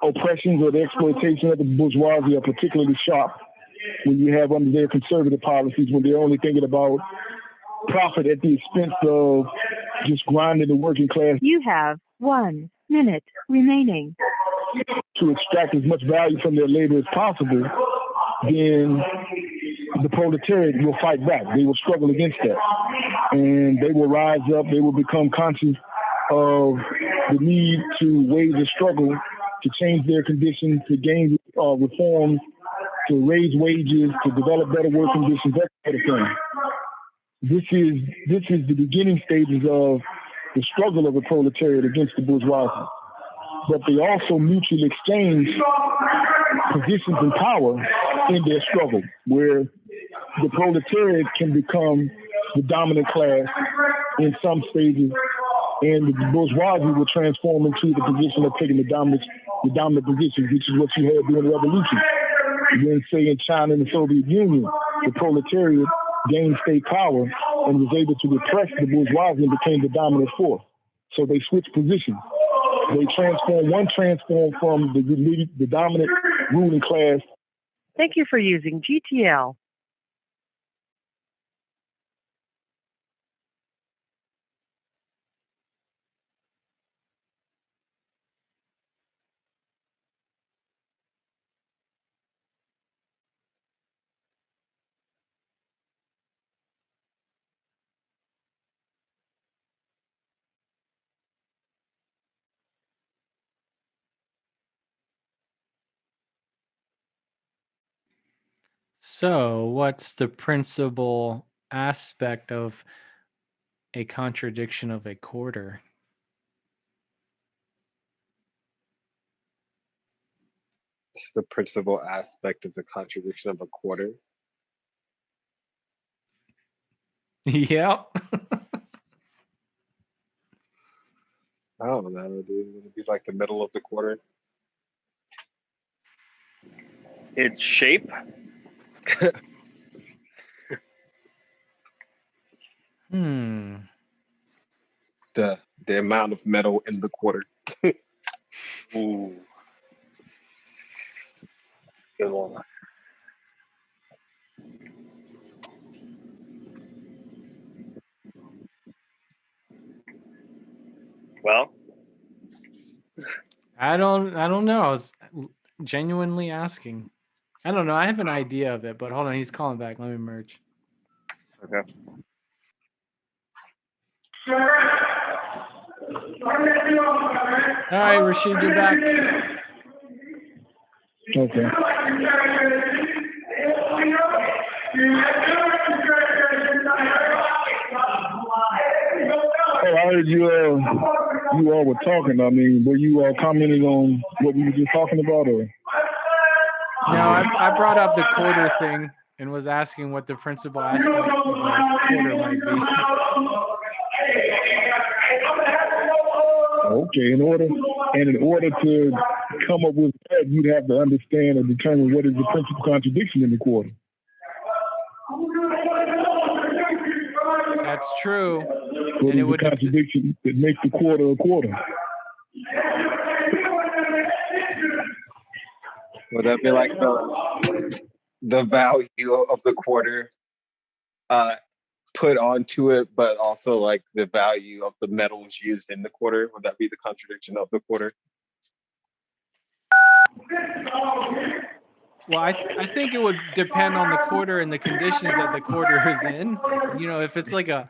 oppressions or the exploitation of the bourgeoisie are particularly sharp, when you have under their conservative policies, when they're only thinking about profit at the expense of just grinding the working class. You have 1 minute remaining. To extract as much value from their labor as possible, then the proletariat will fight back. They will struggle against that. And they will rise up. They will become conscious of the need to wage a struggle to change their conditions, to gain reforms, to raise wages, to develop better work conditions, that sort of thing. This is the beginning stages of the struggle of the proletariat against the bourgeoisie. But they also mutually exchange positions and power in their struggle, where the proletariat can become the dominant class in some stages, and the bourgeoisie will transform into the position of taking the dominant position, which is what you had during the revolution. Then, say in China and the Soviet Union, the proletariat gained state power and was able to repress the bourgeoisie and became the dominant force. So they switched positions. They transformed from the dominant ruling class. Thank you for using GTL. So, what's the principal aspect of a contradiction of a quarter? The principal aspect of the contradiction of a quarter. Yep. I don't know, dude. Would it be like the middle of the quarter? Its shape. The amount of metal in the quarter. Ooh. Good one. Well, I don't know. I was genuinely asking. I don't know. I have an idea of it, but hold on, he's calling back. Let me merge. okay. All right, Rashid, you're back. Okay. Oh, I heard you all were talking. I mean, were you all commenting on what we were just talking about, or? No, I brought up the quarter thing and was asking what the principal aspect of a quarter might be. Okay, in order to come up with that, you'd have to understand and determine what is the principal contradiction in the quarter. That's true. What And is the contradiction that makes the quarter a quarter? Would that be like the value of the quarter put onto it, but also like the value of the metals used in the quarter? Would that be the contradiction of the quarter? Well, I think it would depend on the quarter and the conditions that the quarter is in. You know, if it's like a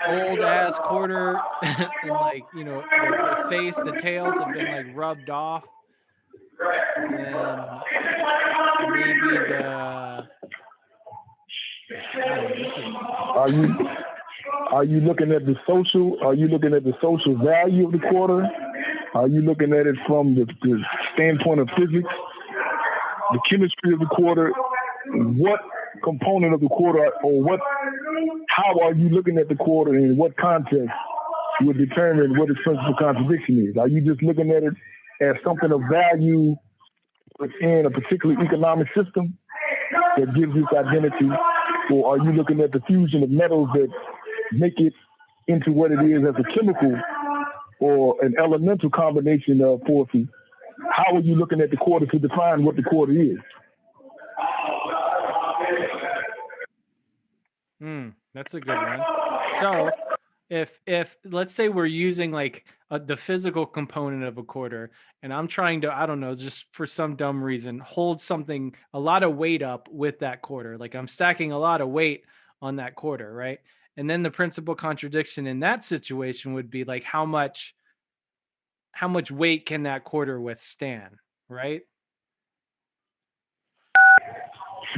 old ass quarter and like, you know, the face, the tails have been like rubbed off, then maybe I don't know, this is. Are you looking at the social? Are you looking at the social value of the quarter? Are you looking at it from the standpoint of physics? The chemistry of the quarter, what component of the quarter, or how are you looking at the quarter, and in what context would determine what its principal contradiction is? Are you just looking at it as something of value within a particular economic system that gives its identity, or are you looking at the fusion of metals that make it into what it is as a chemical or an elemental combination of forces? How are you looking at the quarter to define what the quarter is? That's a good one. So if let's say we're using like the physical component of a quarter, and I'm trying to, I don't know, just for some dumb reason, hold a lot of weight up with that quarter. Like I'm stacking a lot of weight on that quarter, right? And then the principal contradiction in that situation would be like how much weight can that quarter withstand, right?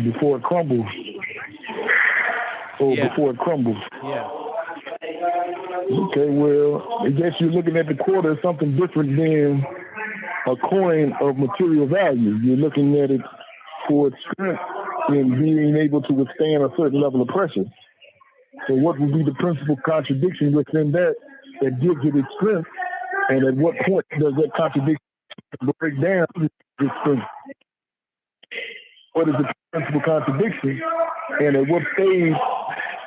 before it crumbles. Or Yeah. before it crumbles. Yeah. Okay, well, I guess you're looking at the quarter as something different than a coin of material value. You're looking at it for its strength in being able to withstand a certain level of pressure. So what would be the principal contradiction within that gives it its strength? And at what point does that contradiction break down its strength? What is the principal contradiction? And at what stage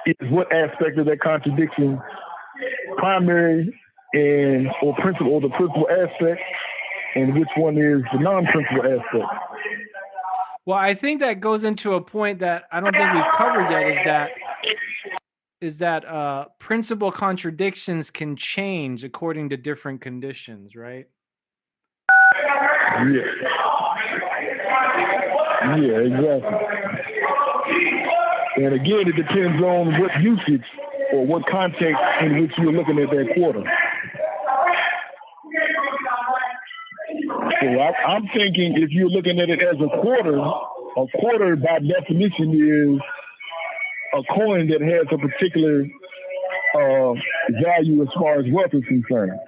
is what aspect of that contradiction primary or principal, or the principal aspect, and which one is the non-principal aspect? Well, I think that goes into a point that I don't think we've covered yet, is that principal contradictions can change according to different conditions, right? Yeah, exactly. And again, it depends on what usage or what context in which you're looking at that quarter. So I'm thinking if you're looking at it as a quarter by definition is a coin that has a particular value as far as wealth is concerned.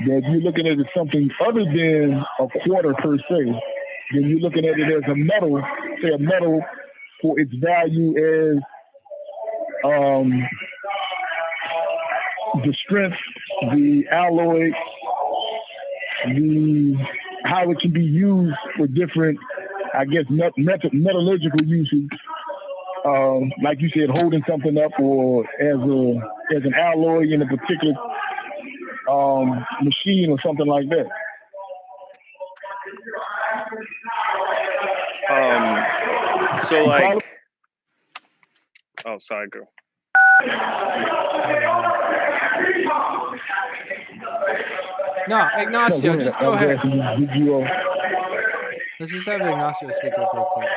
That if you're looking at it as something other than a quarter per se, then you're looking at it as a metal, say a metal for its value as the strength, the alloy, how it can be used for different, I guess, metallurgical uses. Like you said, holding something up, or as an alloy in a particular machine or something like that. So like, oh, sorry, girl. No, Ignacio, just go ahead. You, Let's just have Ignacio speak up real quick.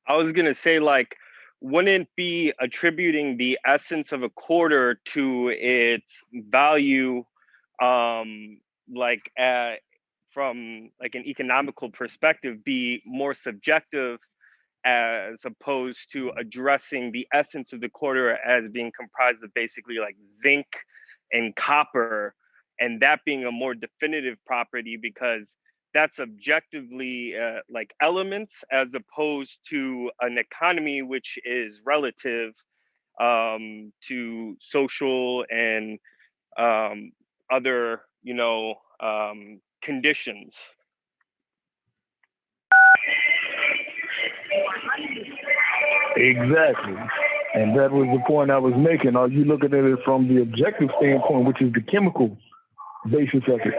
I was gonna say, like, wouldn't be attributing the essence of a quarter to its value, from like an economical perspective, be more subjective as opposed to addressing the essence of the quarter as being comprised of basically like zinc and copper, and that being a more definitive property because that's objectively like elements, as opposed to an economy which is relative to social and other, conditions. Exactly. And that was the point I was making. Are you looking at it from the objective standpoint, which is the chemical basis of it,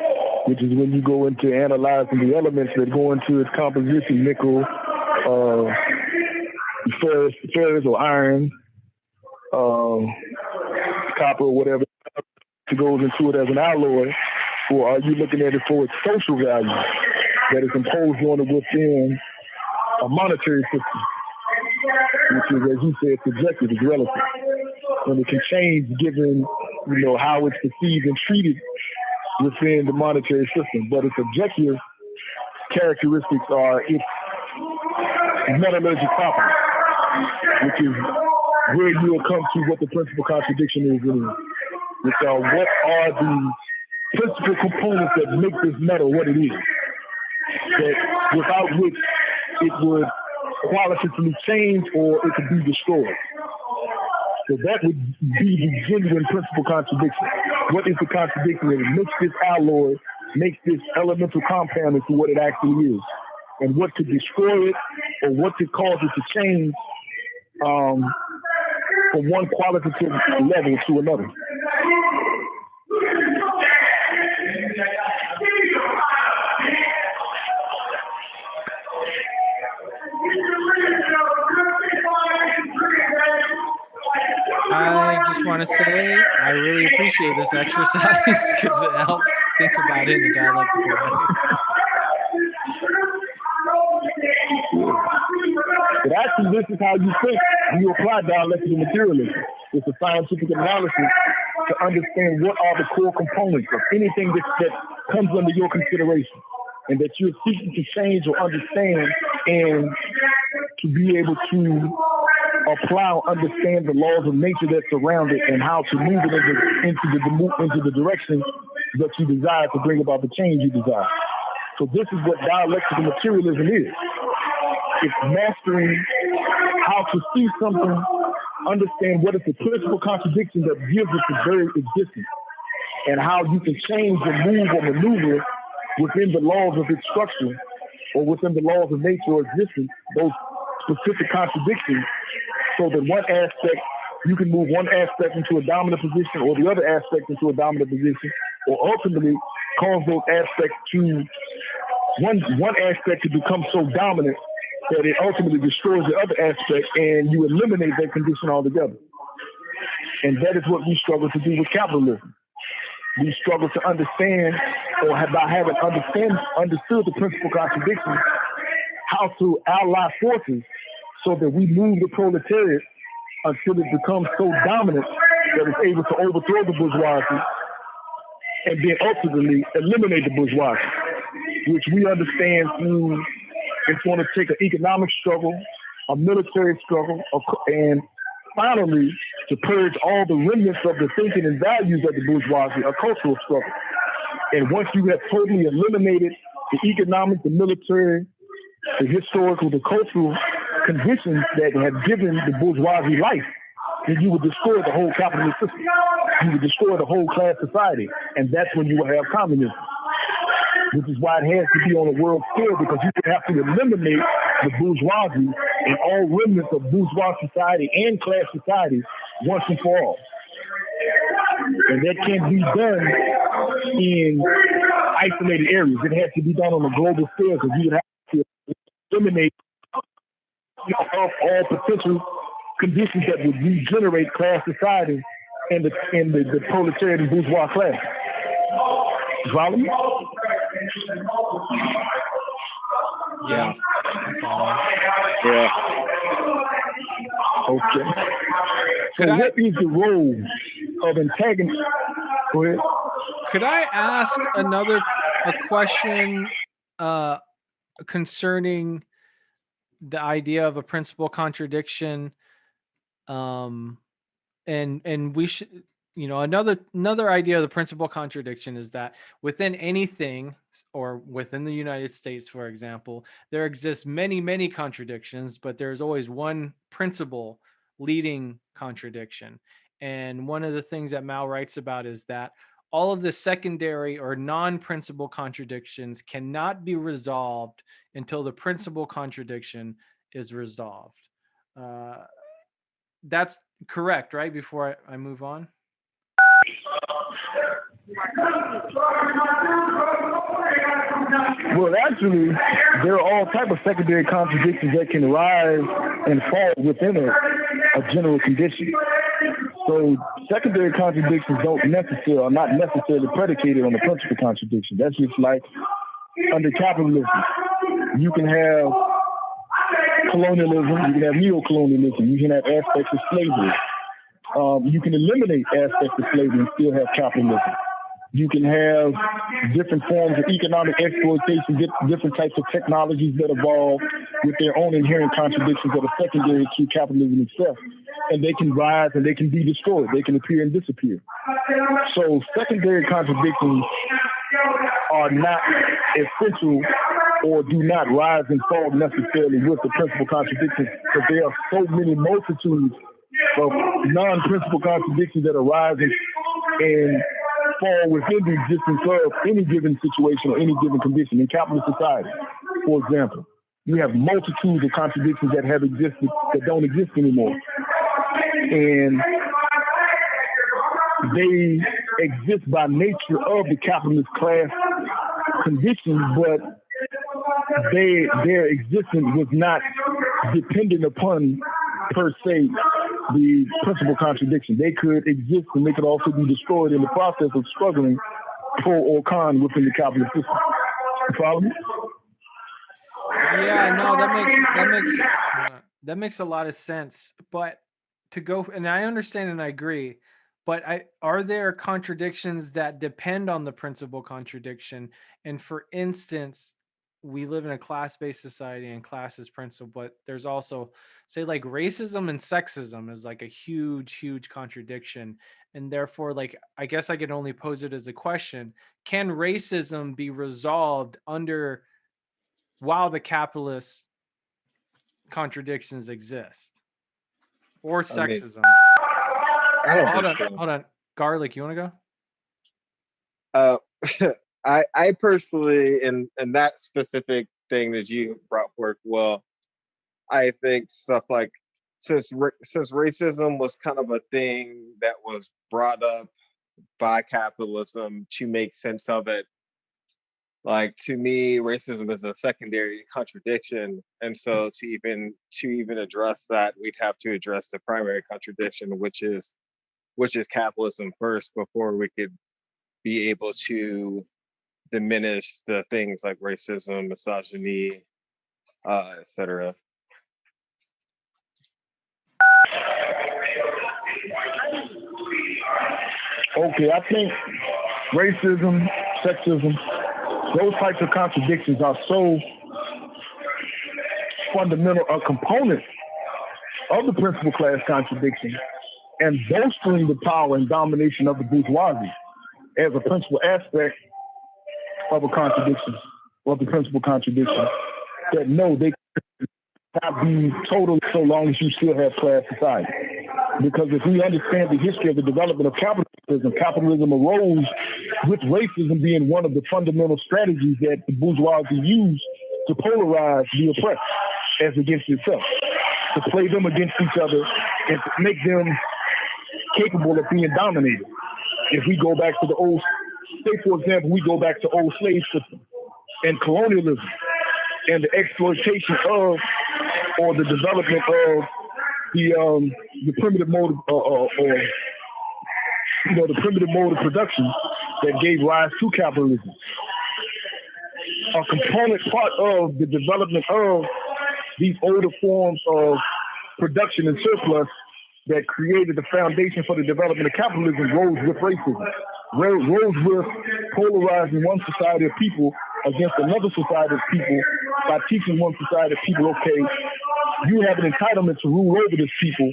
which is when you go into analyzing the elements that go into its composition, nickel, ferrous or iron, copper, or whatever goes into it as an alloy? Or are you looking at it for its social value that is imposed on it within a monetary system, which is, as you said, subjective, is relative, and it can change given how it's perceived and treated within the monetary system. But its objective characteristics are its metallurgical properties, which is where you will come to what the principal contradiction is, which are what are the principal components that make this metal what it is, that without which it would qualitatively change or it could be destroyed. So that would be the genuine principal contradiction. What is the contradiction that makes this alloy, makes this elemental compound into what it actually is? And what could destroy it, or what could cause it to change from one qualitative level to another? I just want to say I really appreciate this exercise because it helps think about it in a dialectical way. But actually, this is how you think when you apply dialectical materialism. It's a scientific analysis to understand what are the core components of anything that comes under your consideration, and that you're seeking to change or understand and to be able to apply or understand the laws of nature that surround it and how to move it into the direction that you desire to bring about the change you desire. So this is what dialectical materialism is. It's mastering how to see something, understand what is the principal contradiction that gives it its very existence, and how you can change or move or maneuver within the laws of its structure or within the laws of nature or existence, those specific contradictions, so that one aspect, you can move one aspect into a dominant position or the other aspect into a dominant position, or ultimately cause those aspects to, one aspect to become so dominant that it ultimately destroys the other aspect and you eliminate that condition altogether. And that is what we struggle to do with capitalism. We struggle to understand, or by having understood the principal contradiction, how to ally forces so that we move the proletariat until it becomes so dominant that it's able to overthrow the bourgeoisie and then ultimately eliminate the bourgeoisie, which we understand through, it's going to take an economic struggle, a military struggle, and finally to purge all the remnants of the thinking and values of the bourgeoisie, a cultural struggle. And once you have totally eliminated the economic, the military, the historical, the cultural conditions that have given the bourgeoisie life, then you would destroy the whole capitalist system. You would destroy the whole class society. And that's when you will have communism, which is why it has to be on a world scale, because you would have to eliminate the bourgeoisie and all remnants of bourgeois society and class society once and for all. And that can't be done in isolated areas. It has to be done on a global scale, because you would have to eliminate all potential conditions that would regenerate class society and the proletariat and bourgeois class. Follow me? Yeah. Yeah. Okay. So what is the role of antagonism? Go ahead. Could I ask a question concerning the idea of a principal contradiction? And we should, another idea of the principal contradiction is that within anything, or within the United States, for example, there exists many, many contradictions, but there's always one principal leading contradiction. And one of the things that Mao writes about is that all of the secondary or non-principal contradictions cannot be resolved until the principal contradiction is resolved. That's correct, right? Before I move on. Well, actually, there are all types of secondary contradictions that can rise and fall within a general condition. So secondary contradictions are not necessarily predicated on the principal contradiction. That's just like under capitalism. You can have colonialism, you can have neo-colonialism, you can have aspects of slavery. You can eliminate aspects of slavery and still have capitalism. You can have different forms of economic exploitation, different types of technologies that evolve with their own inherent contradictions that are secondary to capitalism itself. And they can rise and they can be destroyed. They can appear and disappear. So secondary contradictions are not essential or do not rise and fall necessarily with the principal contradictions, because there are so many multitudes of non-principal contradictions that arise and fall within the existence of any given situation or any given condition in capitalist society. For example, you have multitudes of contradictions that have existed that don't exist anymore. And they exist by nature of the capitalist class conditions, but their existence was not dependent upon, per se, the principal contradiction. They could exist and they could also be destroyed in the process of struggling pro or con within the capitalist system. You follow me? Yeah, no, that makes a lot of sense. But to go, and I understand and I agree, but are there contradictions that depend on the principal contradiction? And for instance, we live in a class-based society and class is principle, but there's also, say, like racism and sexism is like a huge contradiction. And therefore, like, I guess I can only pose it as a question: can racism be resolved while the capitalist contradictions exist? Or I mean, sexism? I don't Hold think on, so. hold on. Garlic, you want to go? I personally, in that specific thing that you brought forth, well, I think stuff like since racism was kind of a thing that was brought up by capitalism to make sense of it. Like, to me, racism is a secondary contradiction, and so to even address that, we'd have to address the primary contradiction, which is capitalism first, before we could be able to diminish the things like racism, misogyny, etc. Okay, I think racism, sexism, those types of contradictions are so fundamental a component of the principal class contradiction and bolstering the power and domination of the bourgeoisie as a principal aspect of a contradiction, of the principal contradiction, that no, they cannot be total so long as you still have class society. Because if we understand the history of the development of capitalism arose with racism being one of the fundamental strategies that the bourgeoisie used to polarize the oppressed as against itself, to play them against each other and to make them capable of being dominated. If we go back to the old, say for example, we go back to old slave system and colonialism and the exploitation of or the development of the primitive mode or the primitive mode of production that gave rise to capitalism. A component part of the development of these older forms of production and surplus that created the foundation for the development of capitalism rose with racism, rose with polarizing one society of people against another society of people by teaching one society of people, okay, you have an entitlement to rule over this people.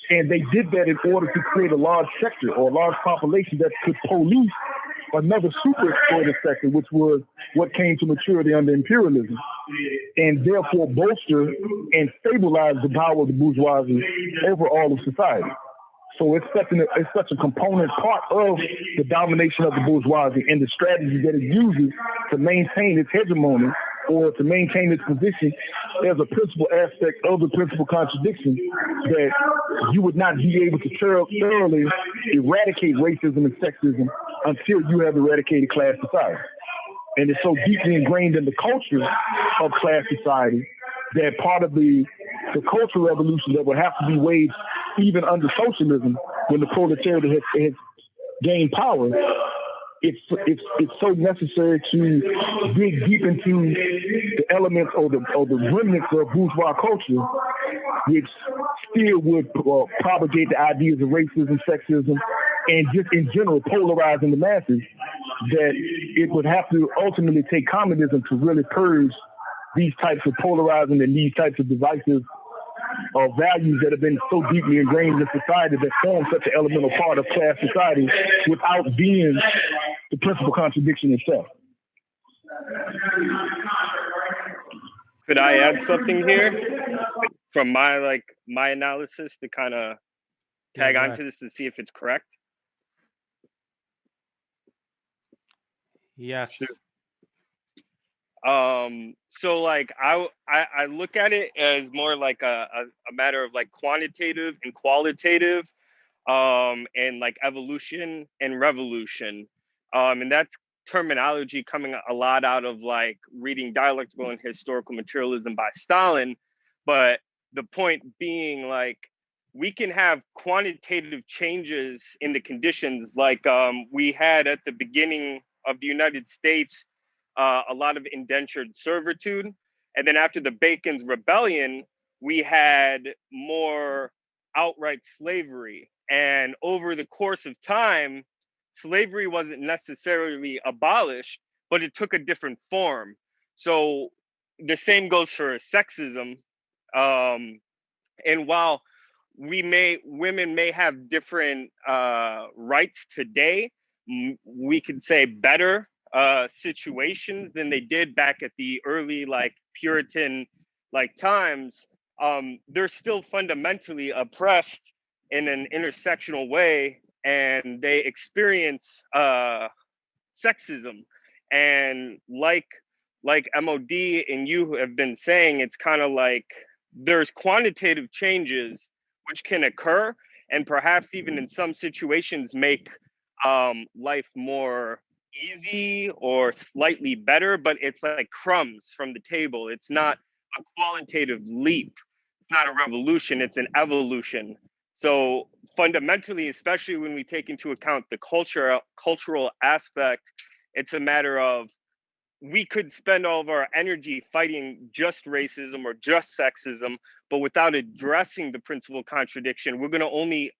And they did that in order to create a large sector or a large population that could police another super exploitive sector, which was what came to maturity under imperialism, and therefore bolster and stabilize the power of the bourgeoisie over all of society. So it's such a component part of the domination of the bourgeoisie and the strategy that it uses to maintain its hegemony or to maintain its position as a principal aspect of the principal contradiction, that you would not be able to thoroughly eradicate racism and sexism until you have eradicated class society. And it's so deeply ingrained in the culture of class society that part of the cultural revolution that would have to be waged even under socialism when the proletariat has gained power, it's so necessary to dig deep into the elements or the remnants of bourgeois culture, which still would propagate the ideas of racism, sexism, and just in general polarizing the masses, that it would have to ultimately take communism to really purge these types of polarizing and these types of divisive values that have been so deeply ingrained in society that form such an elemental part of class society without being the principal contradiction itself. Could I add something here from my analysis to kind of tag onto this to see if it's correct? Yes. Sure. So like I look at it as more like a matter of like quantitative and qualitative, and like evolution and revolution. And that's terminology coming a lot out of like reading Dialectical and Historical Materialism by Stalin. But the point being, like, we can have quantitative changes in the conditions, like we had at the beginning of the United States, a lot of indentured servitude. And then after the Bacon's Rebellion, we had more outright slavery. And over the course of time, slavery wasn't necessarily abolished, but it took a different form. So the same goes for sexism. And while women may have different rights today, we could say better situations than they did back at the early like Puritan like times. They're still fundamentally oppressed in an intersectional way, and they experience sexism. And like MOD and you have been saying, it's kind of like there's quantitative changes which can occur, and perhaps even in some situations make life more easy or slightly better, but it's like crumbs from the table. It's not a qualitative leap. It's not a revolution, it's an evolution. So fundamentally, especially when we take into account the cultural aspect, it's a matter of we could spend all of our energy fighting just racism or just sexism, but without addressing the principal contradiction, we're going to only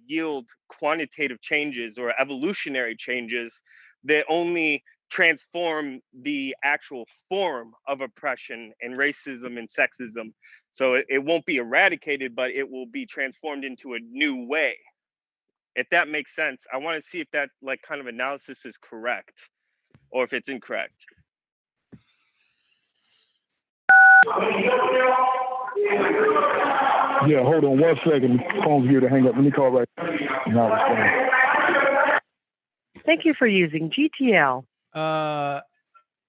yield quantitative changes or evolutionary changes that only transform the actual form of oppression and racism and sexism. So it won't be eradicated, but it will be transformed into a new way. If that makes sense, I want to see if that like kind of analysis is correct or if it's incorrect. Yeah, hold on 1 second. The phone's here to hang up. Let me call right now. Thank you for using GTL.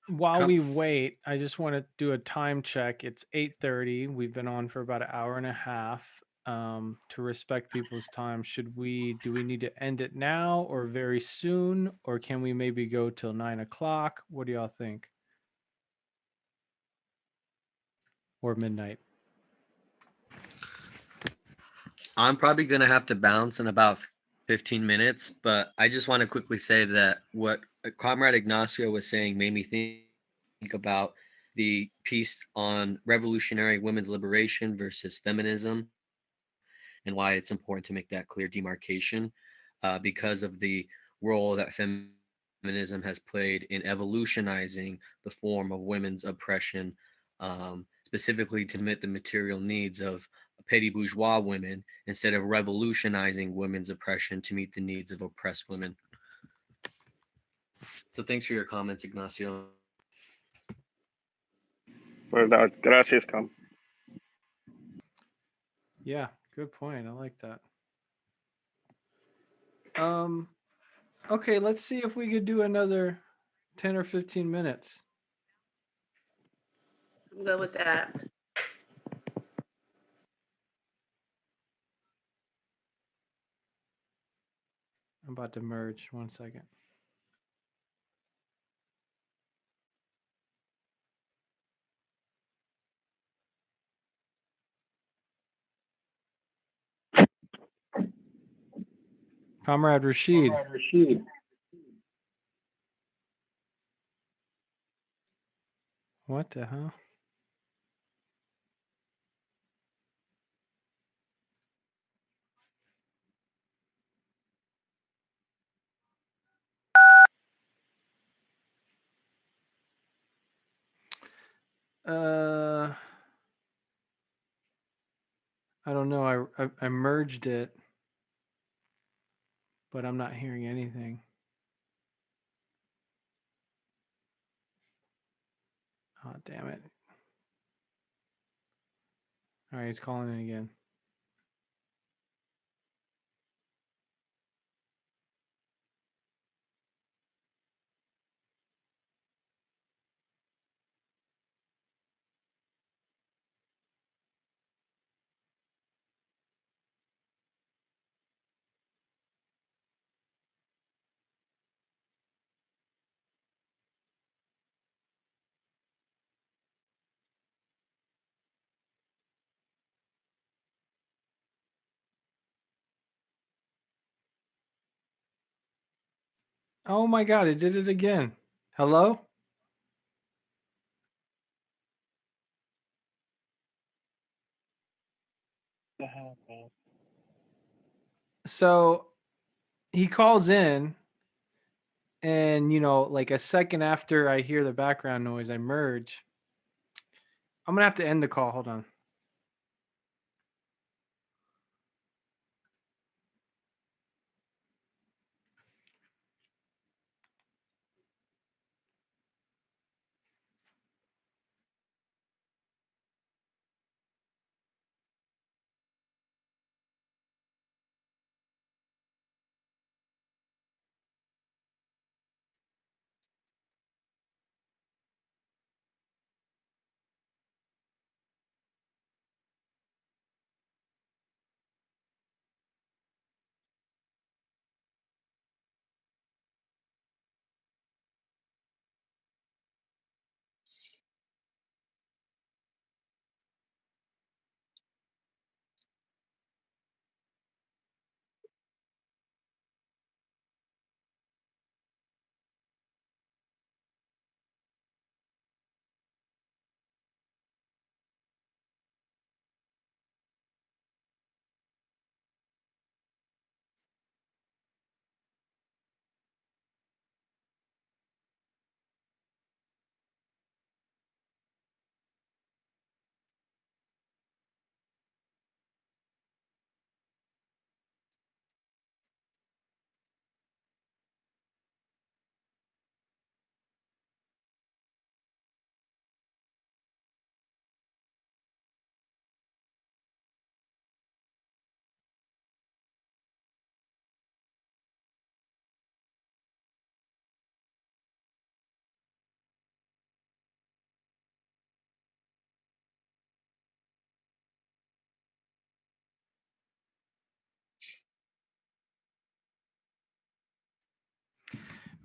While we wait, I just want to do a time check. It's 8:30. We've been on for about an hour and a half. To respect people's time, do we need to end it now or very soon, or can we maybe go till 9 o'clock? What do y'all think? Or midnight? I'm probably going to have to bounce in about 15 minutes, but I just want to quickly say that what Comrade Ignacio was saying made me think about the piece on revolutionary women's liberation versus feminism and why it's important to make that clear demarcation because of the role that feminism has played in evolutionizing the form of women's oppression, specifically to meet the material needs of petty bourgeois women instead of revolutionizing women's oppression to meet the needs of oppressed women. So thanks for your comments, Ignacio. Gracias, Cam. Yeah, good point. I like that. Okay, let's see if we could do another 10 or 15 minutes. I'm good with that. I'm about to merge. 1 second. Comrade Rashid. What the hell? I don't know. I merged it, but I'm not hearing anything. Oh, damn it. All right, he's calling in again. Oh my God, it did it again. Hello? So he calls in and like a second after I hear the background noise, I merge. I'm gonna have to end the call. Hold on.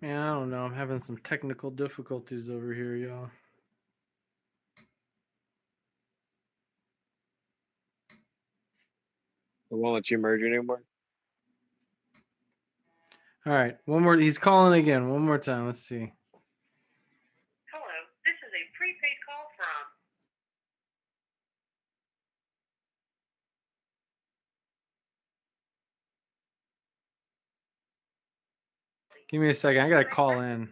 Man, I don't know. I'm having some technical difficulties over here, y'all. It won't let you merge anymore. All right, one more. He's calling again. One more time. Let's see. Hello, this is a prepaid call from. Give me a second. I gotta call in.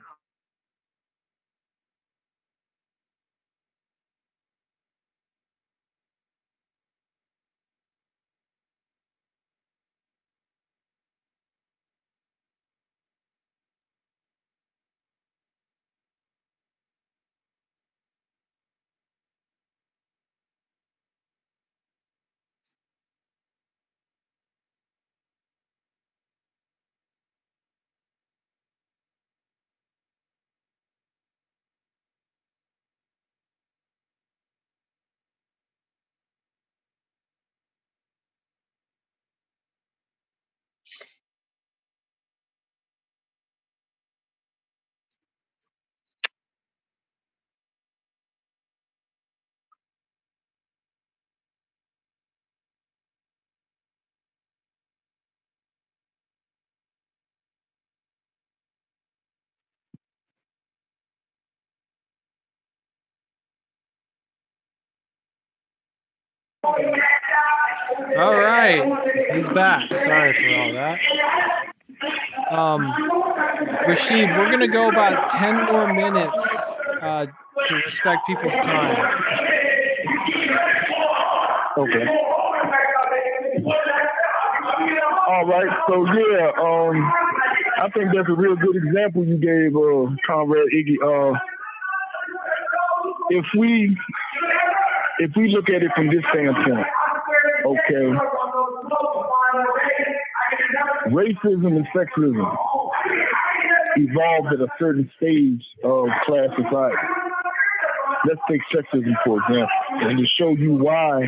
All right, he's back. Sorry for all that. Rashid, we're gonna go about 10 more minutes to respect people's time. Okay. All right. So yeah, I think that's a real good example you gave, Comrade Iggy. If we look at it from this standpoint, okay, racism and sexism evolved at a certain stage of class society. Let's take sexism, for example, and to show you why,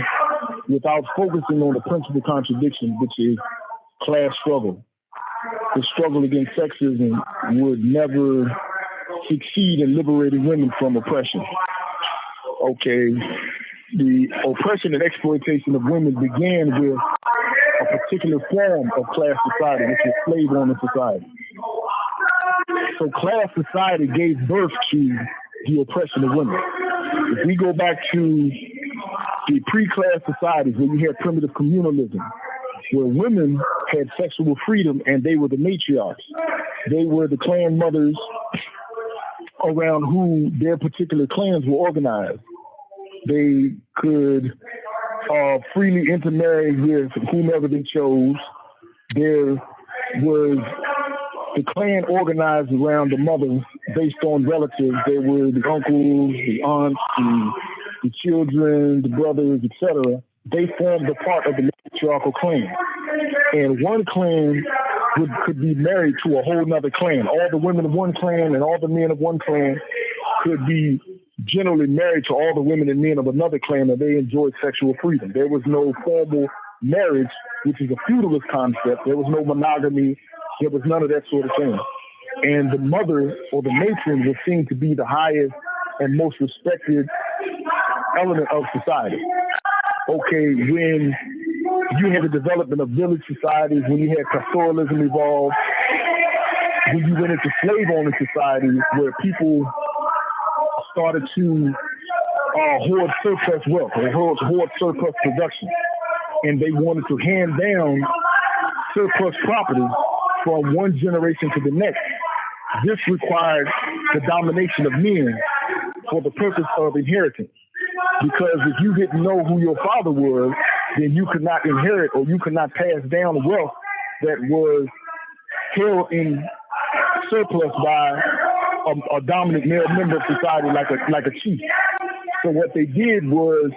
without focusing on the principal contradiction, which is class struggle, the struggle against sexism would never succeed in liberating women from oppression. Okay, the oppression and exploitation of women began with a particular form of class society, which is slave owner society. So class society gave birth to the oppression of women. If we go back to the pre-class societies where you had primitive communalism, where women had sexual freedom and they were the matriarchs, They were the clan mothers around who their particular clans were organized. They could freely intermarry with whomever they chose. There was the clan organized around the mother based on relatives. There were the uncles, the aunts, the children, the brothers, etc. They formed a part of the matriarchal clan. And one clan could be married to a whole nother clan. All the women of one clan and all the men of one clan could be generally married to all the women and men of another clan, and they enjoyed sexual freedom. There was no formal marriage, which is a feudalist concept. There was no monogamy. There was none of that sort of thing. And the mother or the matron was seen to be the highest and most respected element of society. Okay, when you had the development of village societies, when you had pastoralism evolve, when you went into slave-owning societies where people started to hoard surplus wealth or hoard surplus production, and they wanted to hand down surplus property from one generation to the next. This required the domination of men for the purpose of inheritance. Because if you didn't know who your father was, then you could not inherit or you could not pass down wealth that was held in surplus by a dominant male member of society like a chief. So what they did was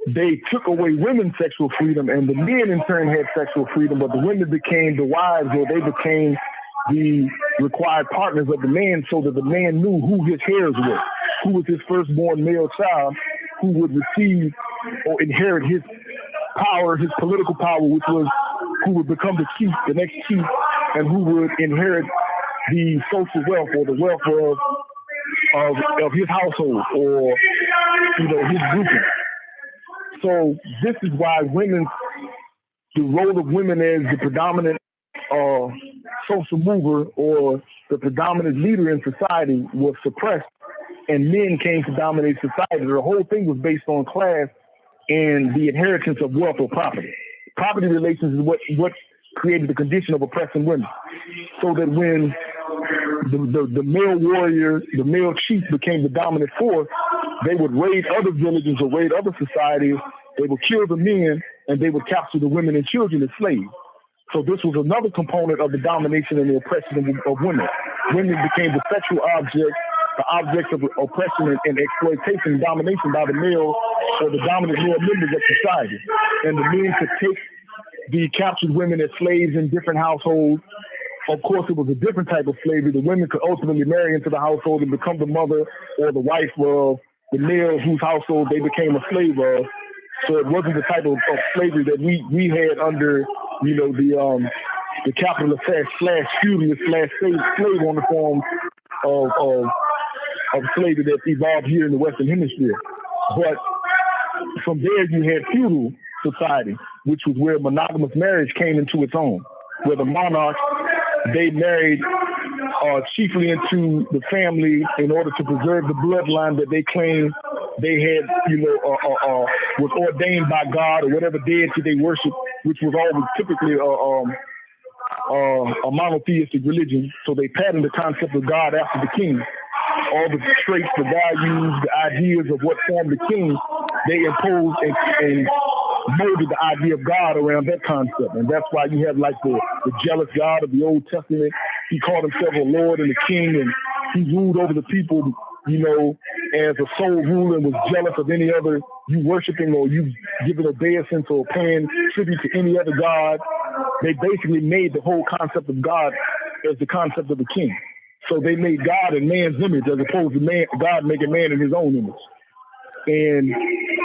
they took away women's sexual freedom, and the men in turn had sexual freedom, but the women became the wives, or they became the required partners of the man, so that the man knew who his heirs were, who was his firstborn male child, who would receive or inherit his power, his political power, which was who would become the chief, the next chief, and who would inherit the social wealth or the wealth of his household or his grouping. So this is why the role of women as the predominant social mover or the predominant leader in society was suppressed, and men came to dominate society. The whole thing was based on class and the inheritance of wealth or property. Property relations is what created the condition of oppressing women. So that when the male warrior, the male chief became the dominant force, they would raid other villages or raid other societies. They would kill the men, and they would capture the women and children as slaves. So this was another component of the domination and the oppression of women. Women became the sexual objects, the objects of oppression and exploitation and domination by the male or the dominant male members of society. And the men could take the captured women as slaves in different households. Of course, it was a different type of slavery. The women could ultimately marry into the household and become the mother or the wife of the male whose household they became a slave of. So it wasn't the type of slavery that we had under, the capitalist / feudalist / slave on the form of slavery that evolved here in the Western Hemisphere. But from there, you had feudal society, which was where monogamous marriage came into its own, where the monarchs, they married chiefly into the family in order to preserve the bloodline that they claimed they had, was ordained by God or whatever deity they worship, which was always typically a monotheistic religion. So they patterned the concept of God after the king. All the traits, the values, the ideas of what formed the king, they imposed and molded the idea of God around that concept. And that's why you have like the jealous God of the Old Testament. He called himself a Lord and a king, and he ruled over the people, as a sole ruler, and was jealous of any other you worshiping or you giving obeisance or paying tribute to any other God. They basically made the whole concept of God as the concept of a king. So they made God in man's image as opposed to God making man in his own image. And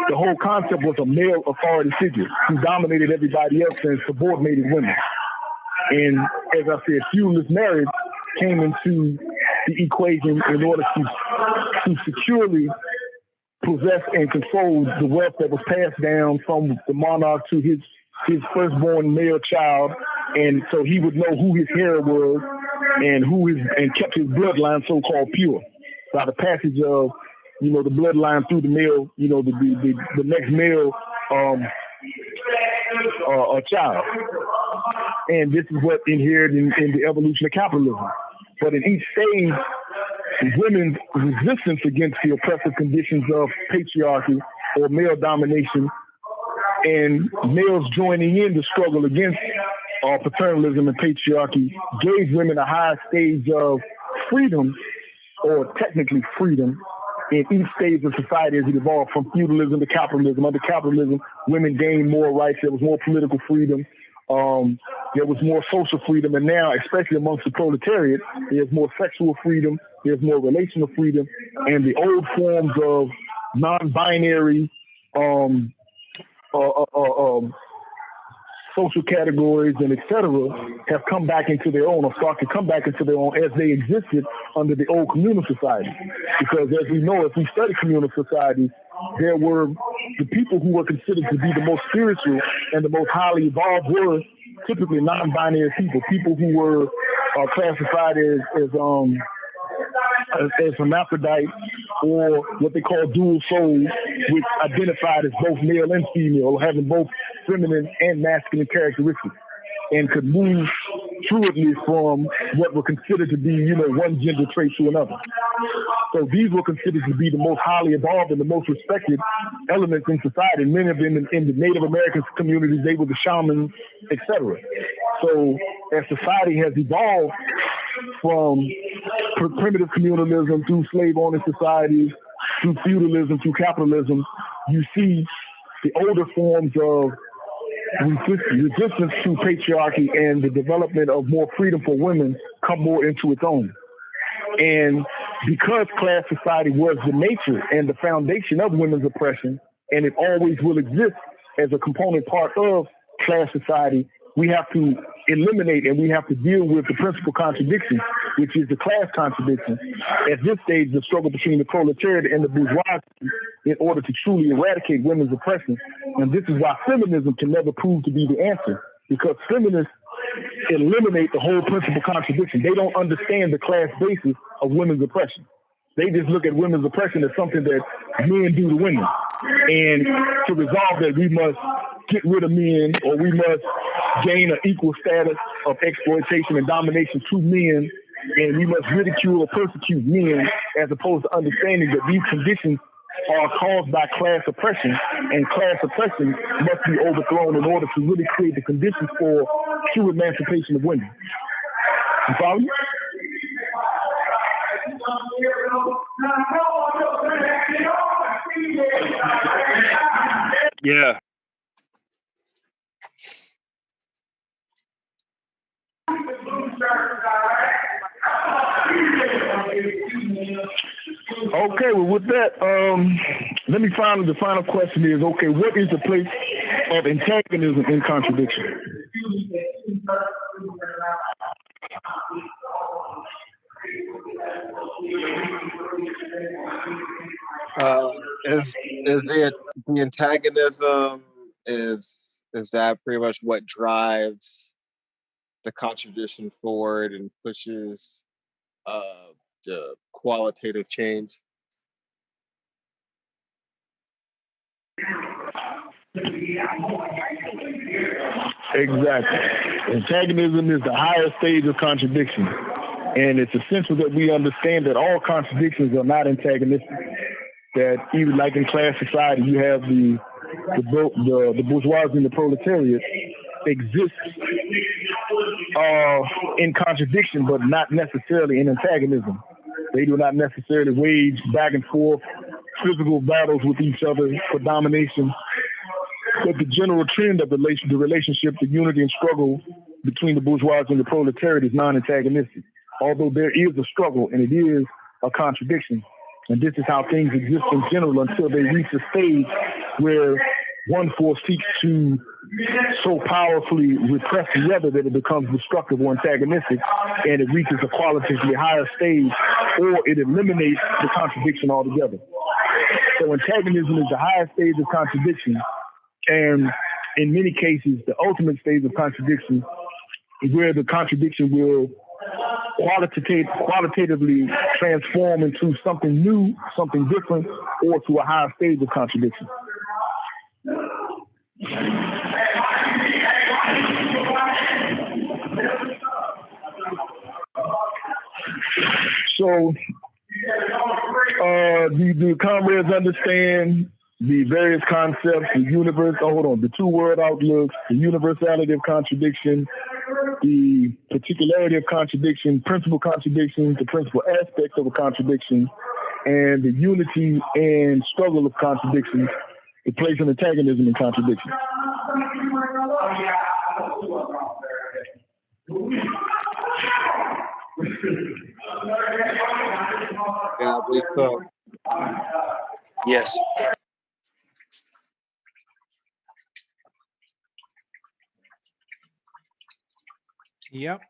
the whole concept was a male authority figure who dominated everybody else and subordinated women. And as I said, feudalist marriage came into the equation in order to securely possess and control the wealth that was passed down from the monarch to his firstborn male child. And so he would know who his heir was and kept his bloodline so-called pure by the passage of the bloodline through the male, the next male child. And this is what inherited in the evolution of capitalism. But in each stage, women's resistance against the oppressive conditions of patriarchy or male domination, and males joining in the struggle against paternalism and patriarchy, gave women a higher stage of freedom, or technically freedom, in each stage of society as it evolved from feudalism to capitalism. Under capitalism, women gained more rights. There was more political freedom. There was more social freedom. And now, especially amongst the proletariat, there's more sexual freedom. There's more relational freedom. And the old forms of non-binary social categories and et cetera have come back into their own, or start to come back into their own, as they existed under the old communal society. Because as we know, if we study communal society, there were the people who were considered to be the most spiritual and the most highly evolved were typically non-binary people who were classified as hermaphrodite, or what they call dual souls, which identified as both male and female, having both feminine and masculine characteristics, and could move fluidly from what were considered to be, one gender trait to another. So these were considered to be the most highly evolved and the most respected elements in society. Many of them in the Native American communities, they were the shamans, etc. So as society has evolved from primitive communalism through slave-owning societies, through feudalism, through capitalism, you see the older forms of resistance to patriarchy and the development of more freedom for women come more into its own. And because class society was the nature and the foundation of women's oppression, and it always will exist as a component part of class society, we have to eliminate and we have to deal with the principal contradiction, which is the class contradiction. At this stage, the struggle between the proletariat and the bourgeoisie in order to truly eradicate women's oppression. And this is why feminism can never prove to be the answer, because feminists eliminate the whole principal contradiction. They don't understand the class basis of women's oppression. They just look at women's oppression as something that men do to women. And to resolve that, we must get rid of men, or we must gain an equal status of exploitation and domination to men, and we must ridicule or persecute men, as opposed to understanding that these conditions are caused by class oppression, and class oppression must be overthrown in order to really create the conditions for true emancipation of women. You follow me? Yeah. Okay, well, with that, let me find the final question is, okay, what is the place of antagonism in contradiction? Is it the antagonism? Is that pretty much what drives the contradiction forward and pushes the qualitative change? Exactly. Antagonism is the highest stage of contradiction. And it's essential that we understand that all contradictions are not antagonistic. That even like in class society, you have the bourgeoisie and the proletariat exist in contradiction, but not necessarily in antagonism. They do not necessarily wage back and forth physical battles with each other for domination. But the general trend of the relationship, the unity and struggle between the bourgeoisie and the proletariat is non-antagonistic. Although there is a struggle and it is a contradiction. And this is how things exist in general until they reach a stage where one force seeks to so powerfully repress the other that it becomes destructive or antagonistic, and it reaches a qualitatively higher stage, or it eliminates the contradiction altogether. So antagonism is the highest stage of contradiction, and in many cases, the ultimate stage of contradiction is where the contradiction will qualitatively transform into something new, something different, or to a higher stage of contradiction. So the comrades understand the various concepts, the two world outlooks, the universality of contradiction, the particularity of contradiction, principal contradictions, the principal aspects of a contradiction, and the unity and struggle of contradictions, the place of antagonism in contradiction. Yeah, I believe so. Yes. Yep.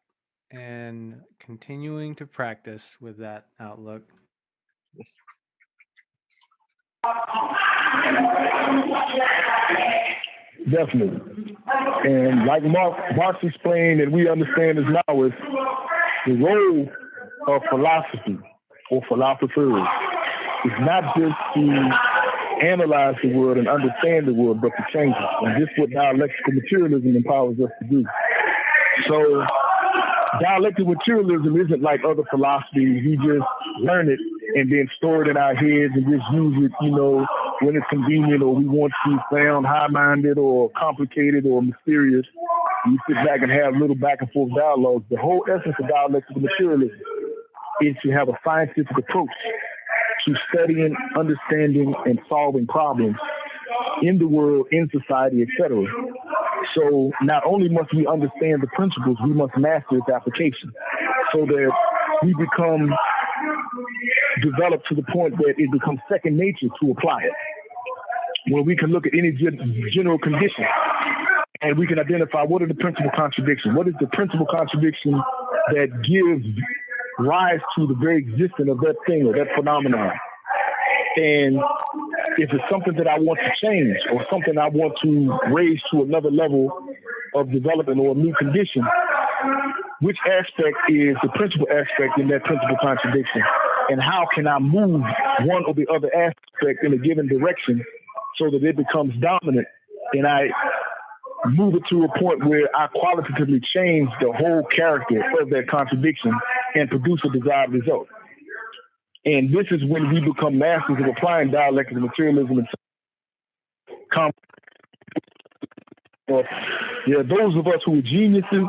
And continuing to practice with that outlook. Definitely. And like Marx explained, and we understand as now, is the role of philosophy or philosophers is not just to analyze the world and understand the world, but to change it. And this is what dialectical materialism empowers us to do. So dialectical materialism isn't like other philosophies. We just learn it and then store it in our heads and just use it, when it's convenient or we want to sound high-minded or complicated or mysterious. You sit back and have little back and forth dialogues. The whole essence of dialectical materialism is to have a scientific approach to studying, understanding, and solving problems in the world, in society, etc. So not only must we understand the principles, we must master its application so that we become developed to the point that it becomes second nature to apply it. Where we can look at any general condition and we can identify what are the principal contradictions. What is the principal contradiction that gives rise to the very existence of that thing or that phenomenon? And if it's something that I want to change or something I want to raise to another level of development or a new condition, which aspect is the principal aspect in that principal contradiction? And how can I move one or the other aspect in a given direction so that it becomes dominant and I move it to a point where I qualitatively change the whole character of that contradiction and produce a desired result? And this is when we become masters of applying dialectical materialism. And there are those of us who are geniuses,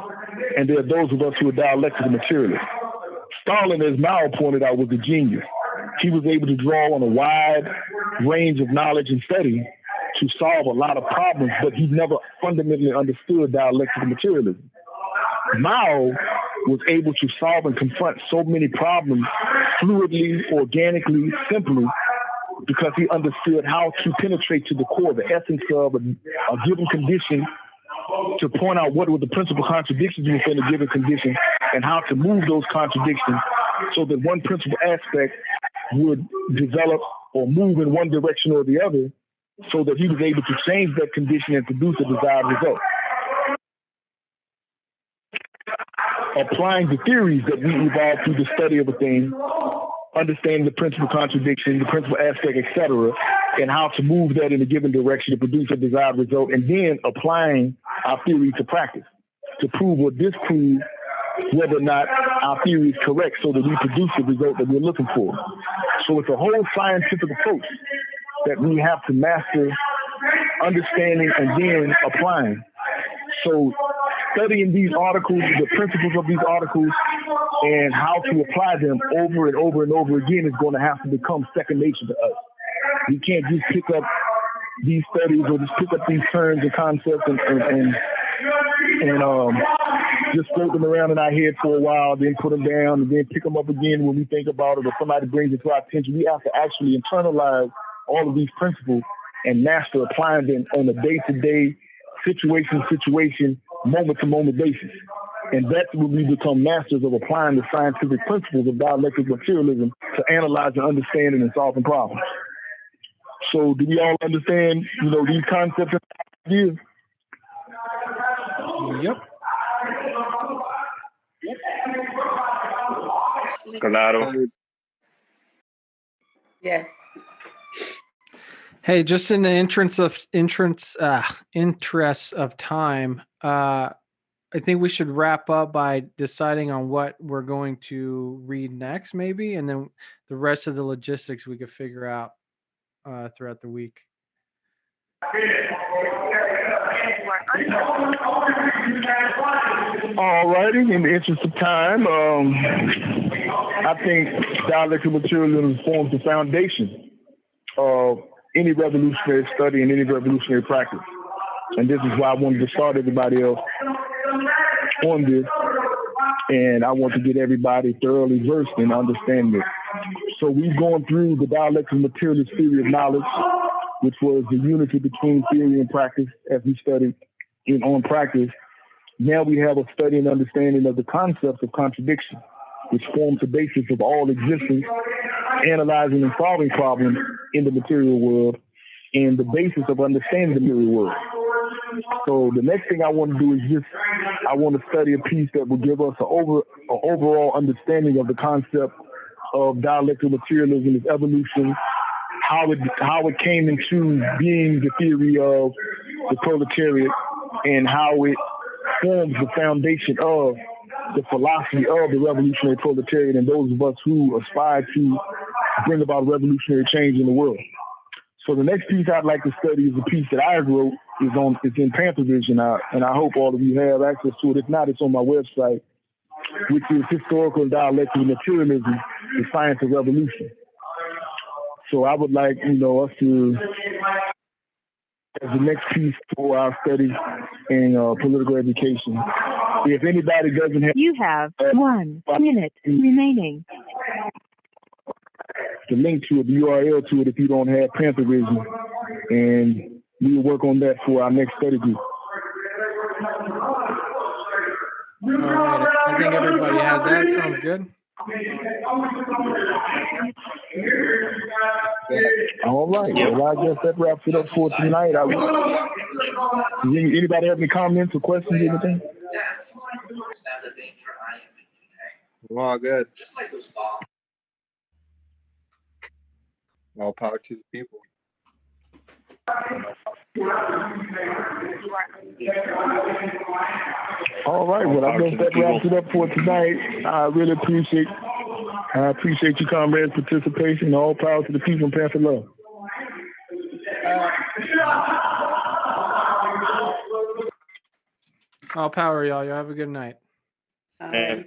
and there are those of us who are dialectical materialists. Stalin, as Mao pointed out, was a genius. He was able to draw on a wide range of knowledge and study to solve a lot of problems, but he never fundamentally understood dialectical materialism. Mao was able to solve and confront so many problems fluidly, organically, simply, because he understood how to penetrate to the core, the essence of a given condition, to point out what were the principal contradictions within a given condition and how to move those contradictions so that one principal aspect would develop or move in one direction or the other so that he was able to change that condition and produce a desired result. Applying the theories that we evolved through the study of a thing, understanding the principal contradiction, the principal aspect, etc., and how to move that in a given direction to produce a desired result, and then applying our theory to practice to prove or disprove whether or not our theory is correct so that we produce the result that we're looking for. So it's a whole scientific approach that we have to master understanding and then applying. So studying these articles, the principles of these articles, and how to apply them over and over and over again is going to have to become second nature to us. We can't just pick up these studies or just pick up these terms and concepts and just float them around in our head for a while, then put them down, and then pick them up again when we think about it or somebody brings it to our attention. We have to actually internalize all of these principles and master applying them on a day-to-day, situation, moment-to-moment basis. And that's when we become masters of applying the scientific principles of dialectical materialism to analyzing, understanding, and solving problems. So do we all understand, these concepts and ideas? Yep. Claro. Yes. Hey, just in the interest of time, I think we should wrap up by deciding on what we're going to read next, maybe, and then the rest of the logistics we could figure out throughout the week. All righty. In the interest of time, I think dialectical materialism forms the foundation of any revolutionary study and any revolutionary practice. And this is why I wanted to start everybody else on this. And I want to get everybody thoroughly versed in understanding it. So we've gone through the dialectical materialist theory of knowledge, which was the unity between theory and practice as we studied on practice. Now we have a study and understanding of the concepts of contradiction, which forms the basis of all existence, analyzing and solving problems in the material world, and the basis of understanding the material world. So the next thing I want to do is I want to study a piece that will give us an overall understanding of the concept of dialectical materialism, its evolution, how it came into being the theory of the proletariat, and how it forms the foundation of the philosophy of the revolutionary proletariat and those of us who aspire to bring about revolutionary change in the world. So the next piece I'd like to study is a piece that I wrote. It's in Panther Vision, and I hope all of you have access to it. If not, it's on my website, which is Historical and Dialectical Materialism, the Science of Revolution. So I would like, us to, as the next piece for our study in political education. If anybody doesn't have... You have 1 minute remaining. The link to it, the URL to it, if you don't have Panther Vision, and we will work on that for our next study group. All right. I think everybody has that. Sounds good. All right. Well, I guess that wraps it up for tonight. Anybody have any comments or questions or anything? We're all good. All power to the people. All right. Well, I guess that wraps it up for tonight. I really appreciate you, comrades' participation. All power to the people and Panther love. All power, y'all. Y'all have a good night. And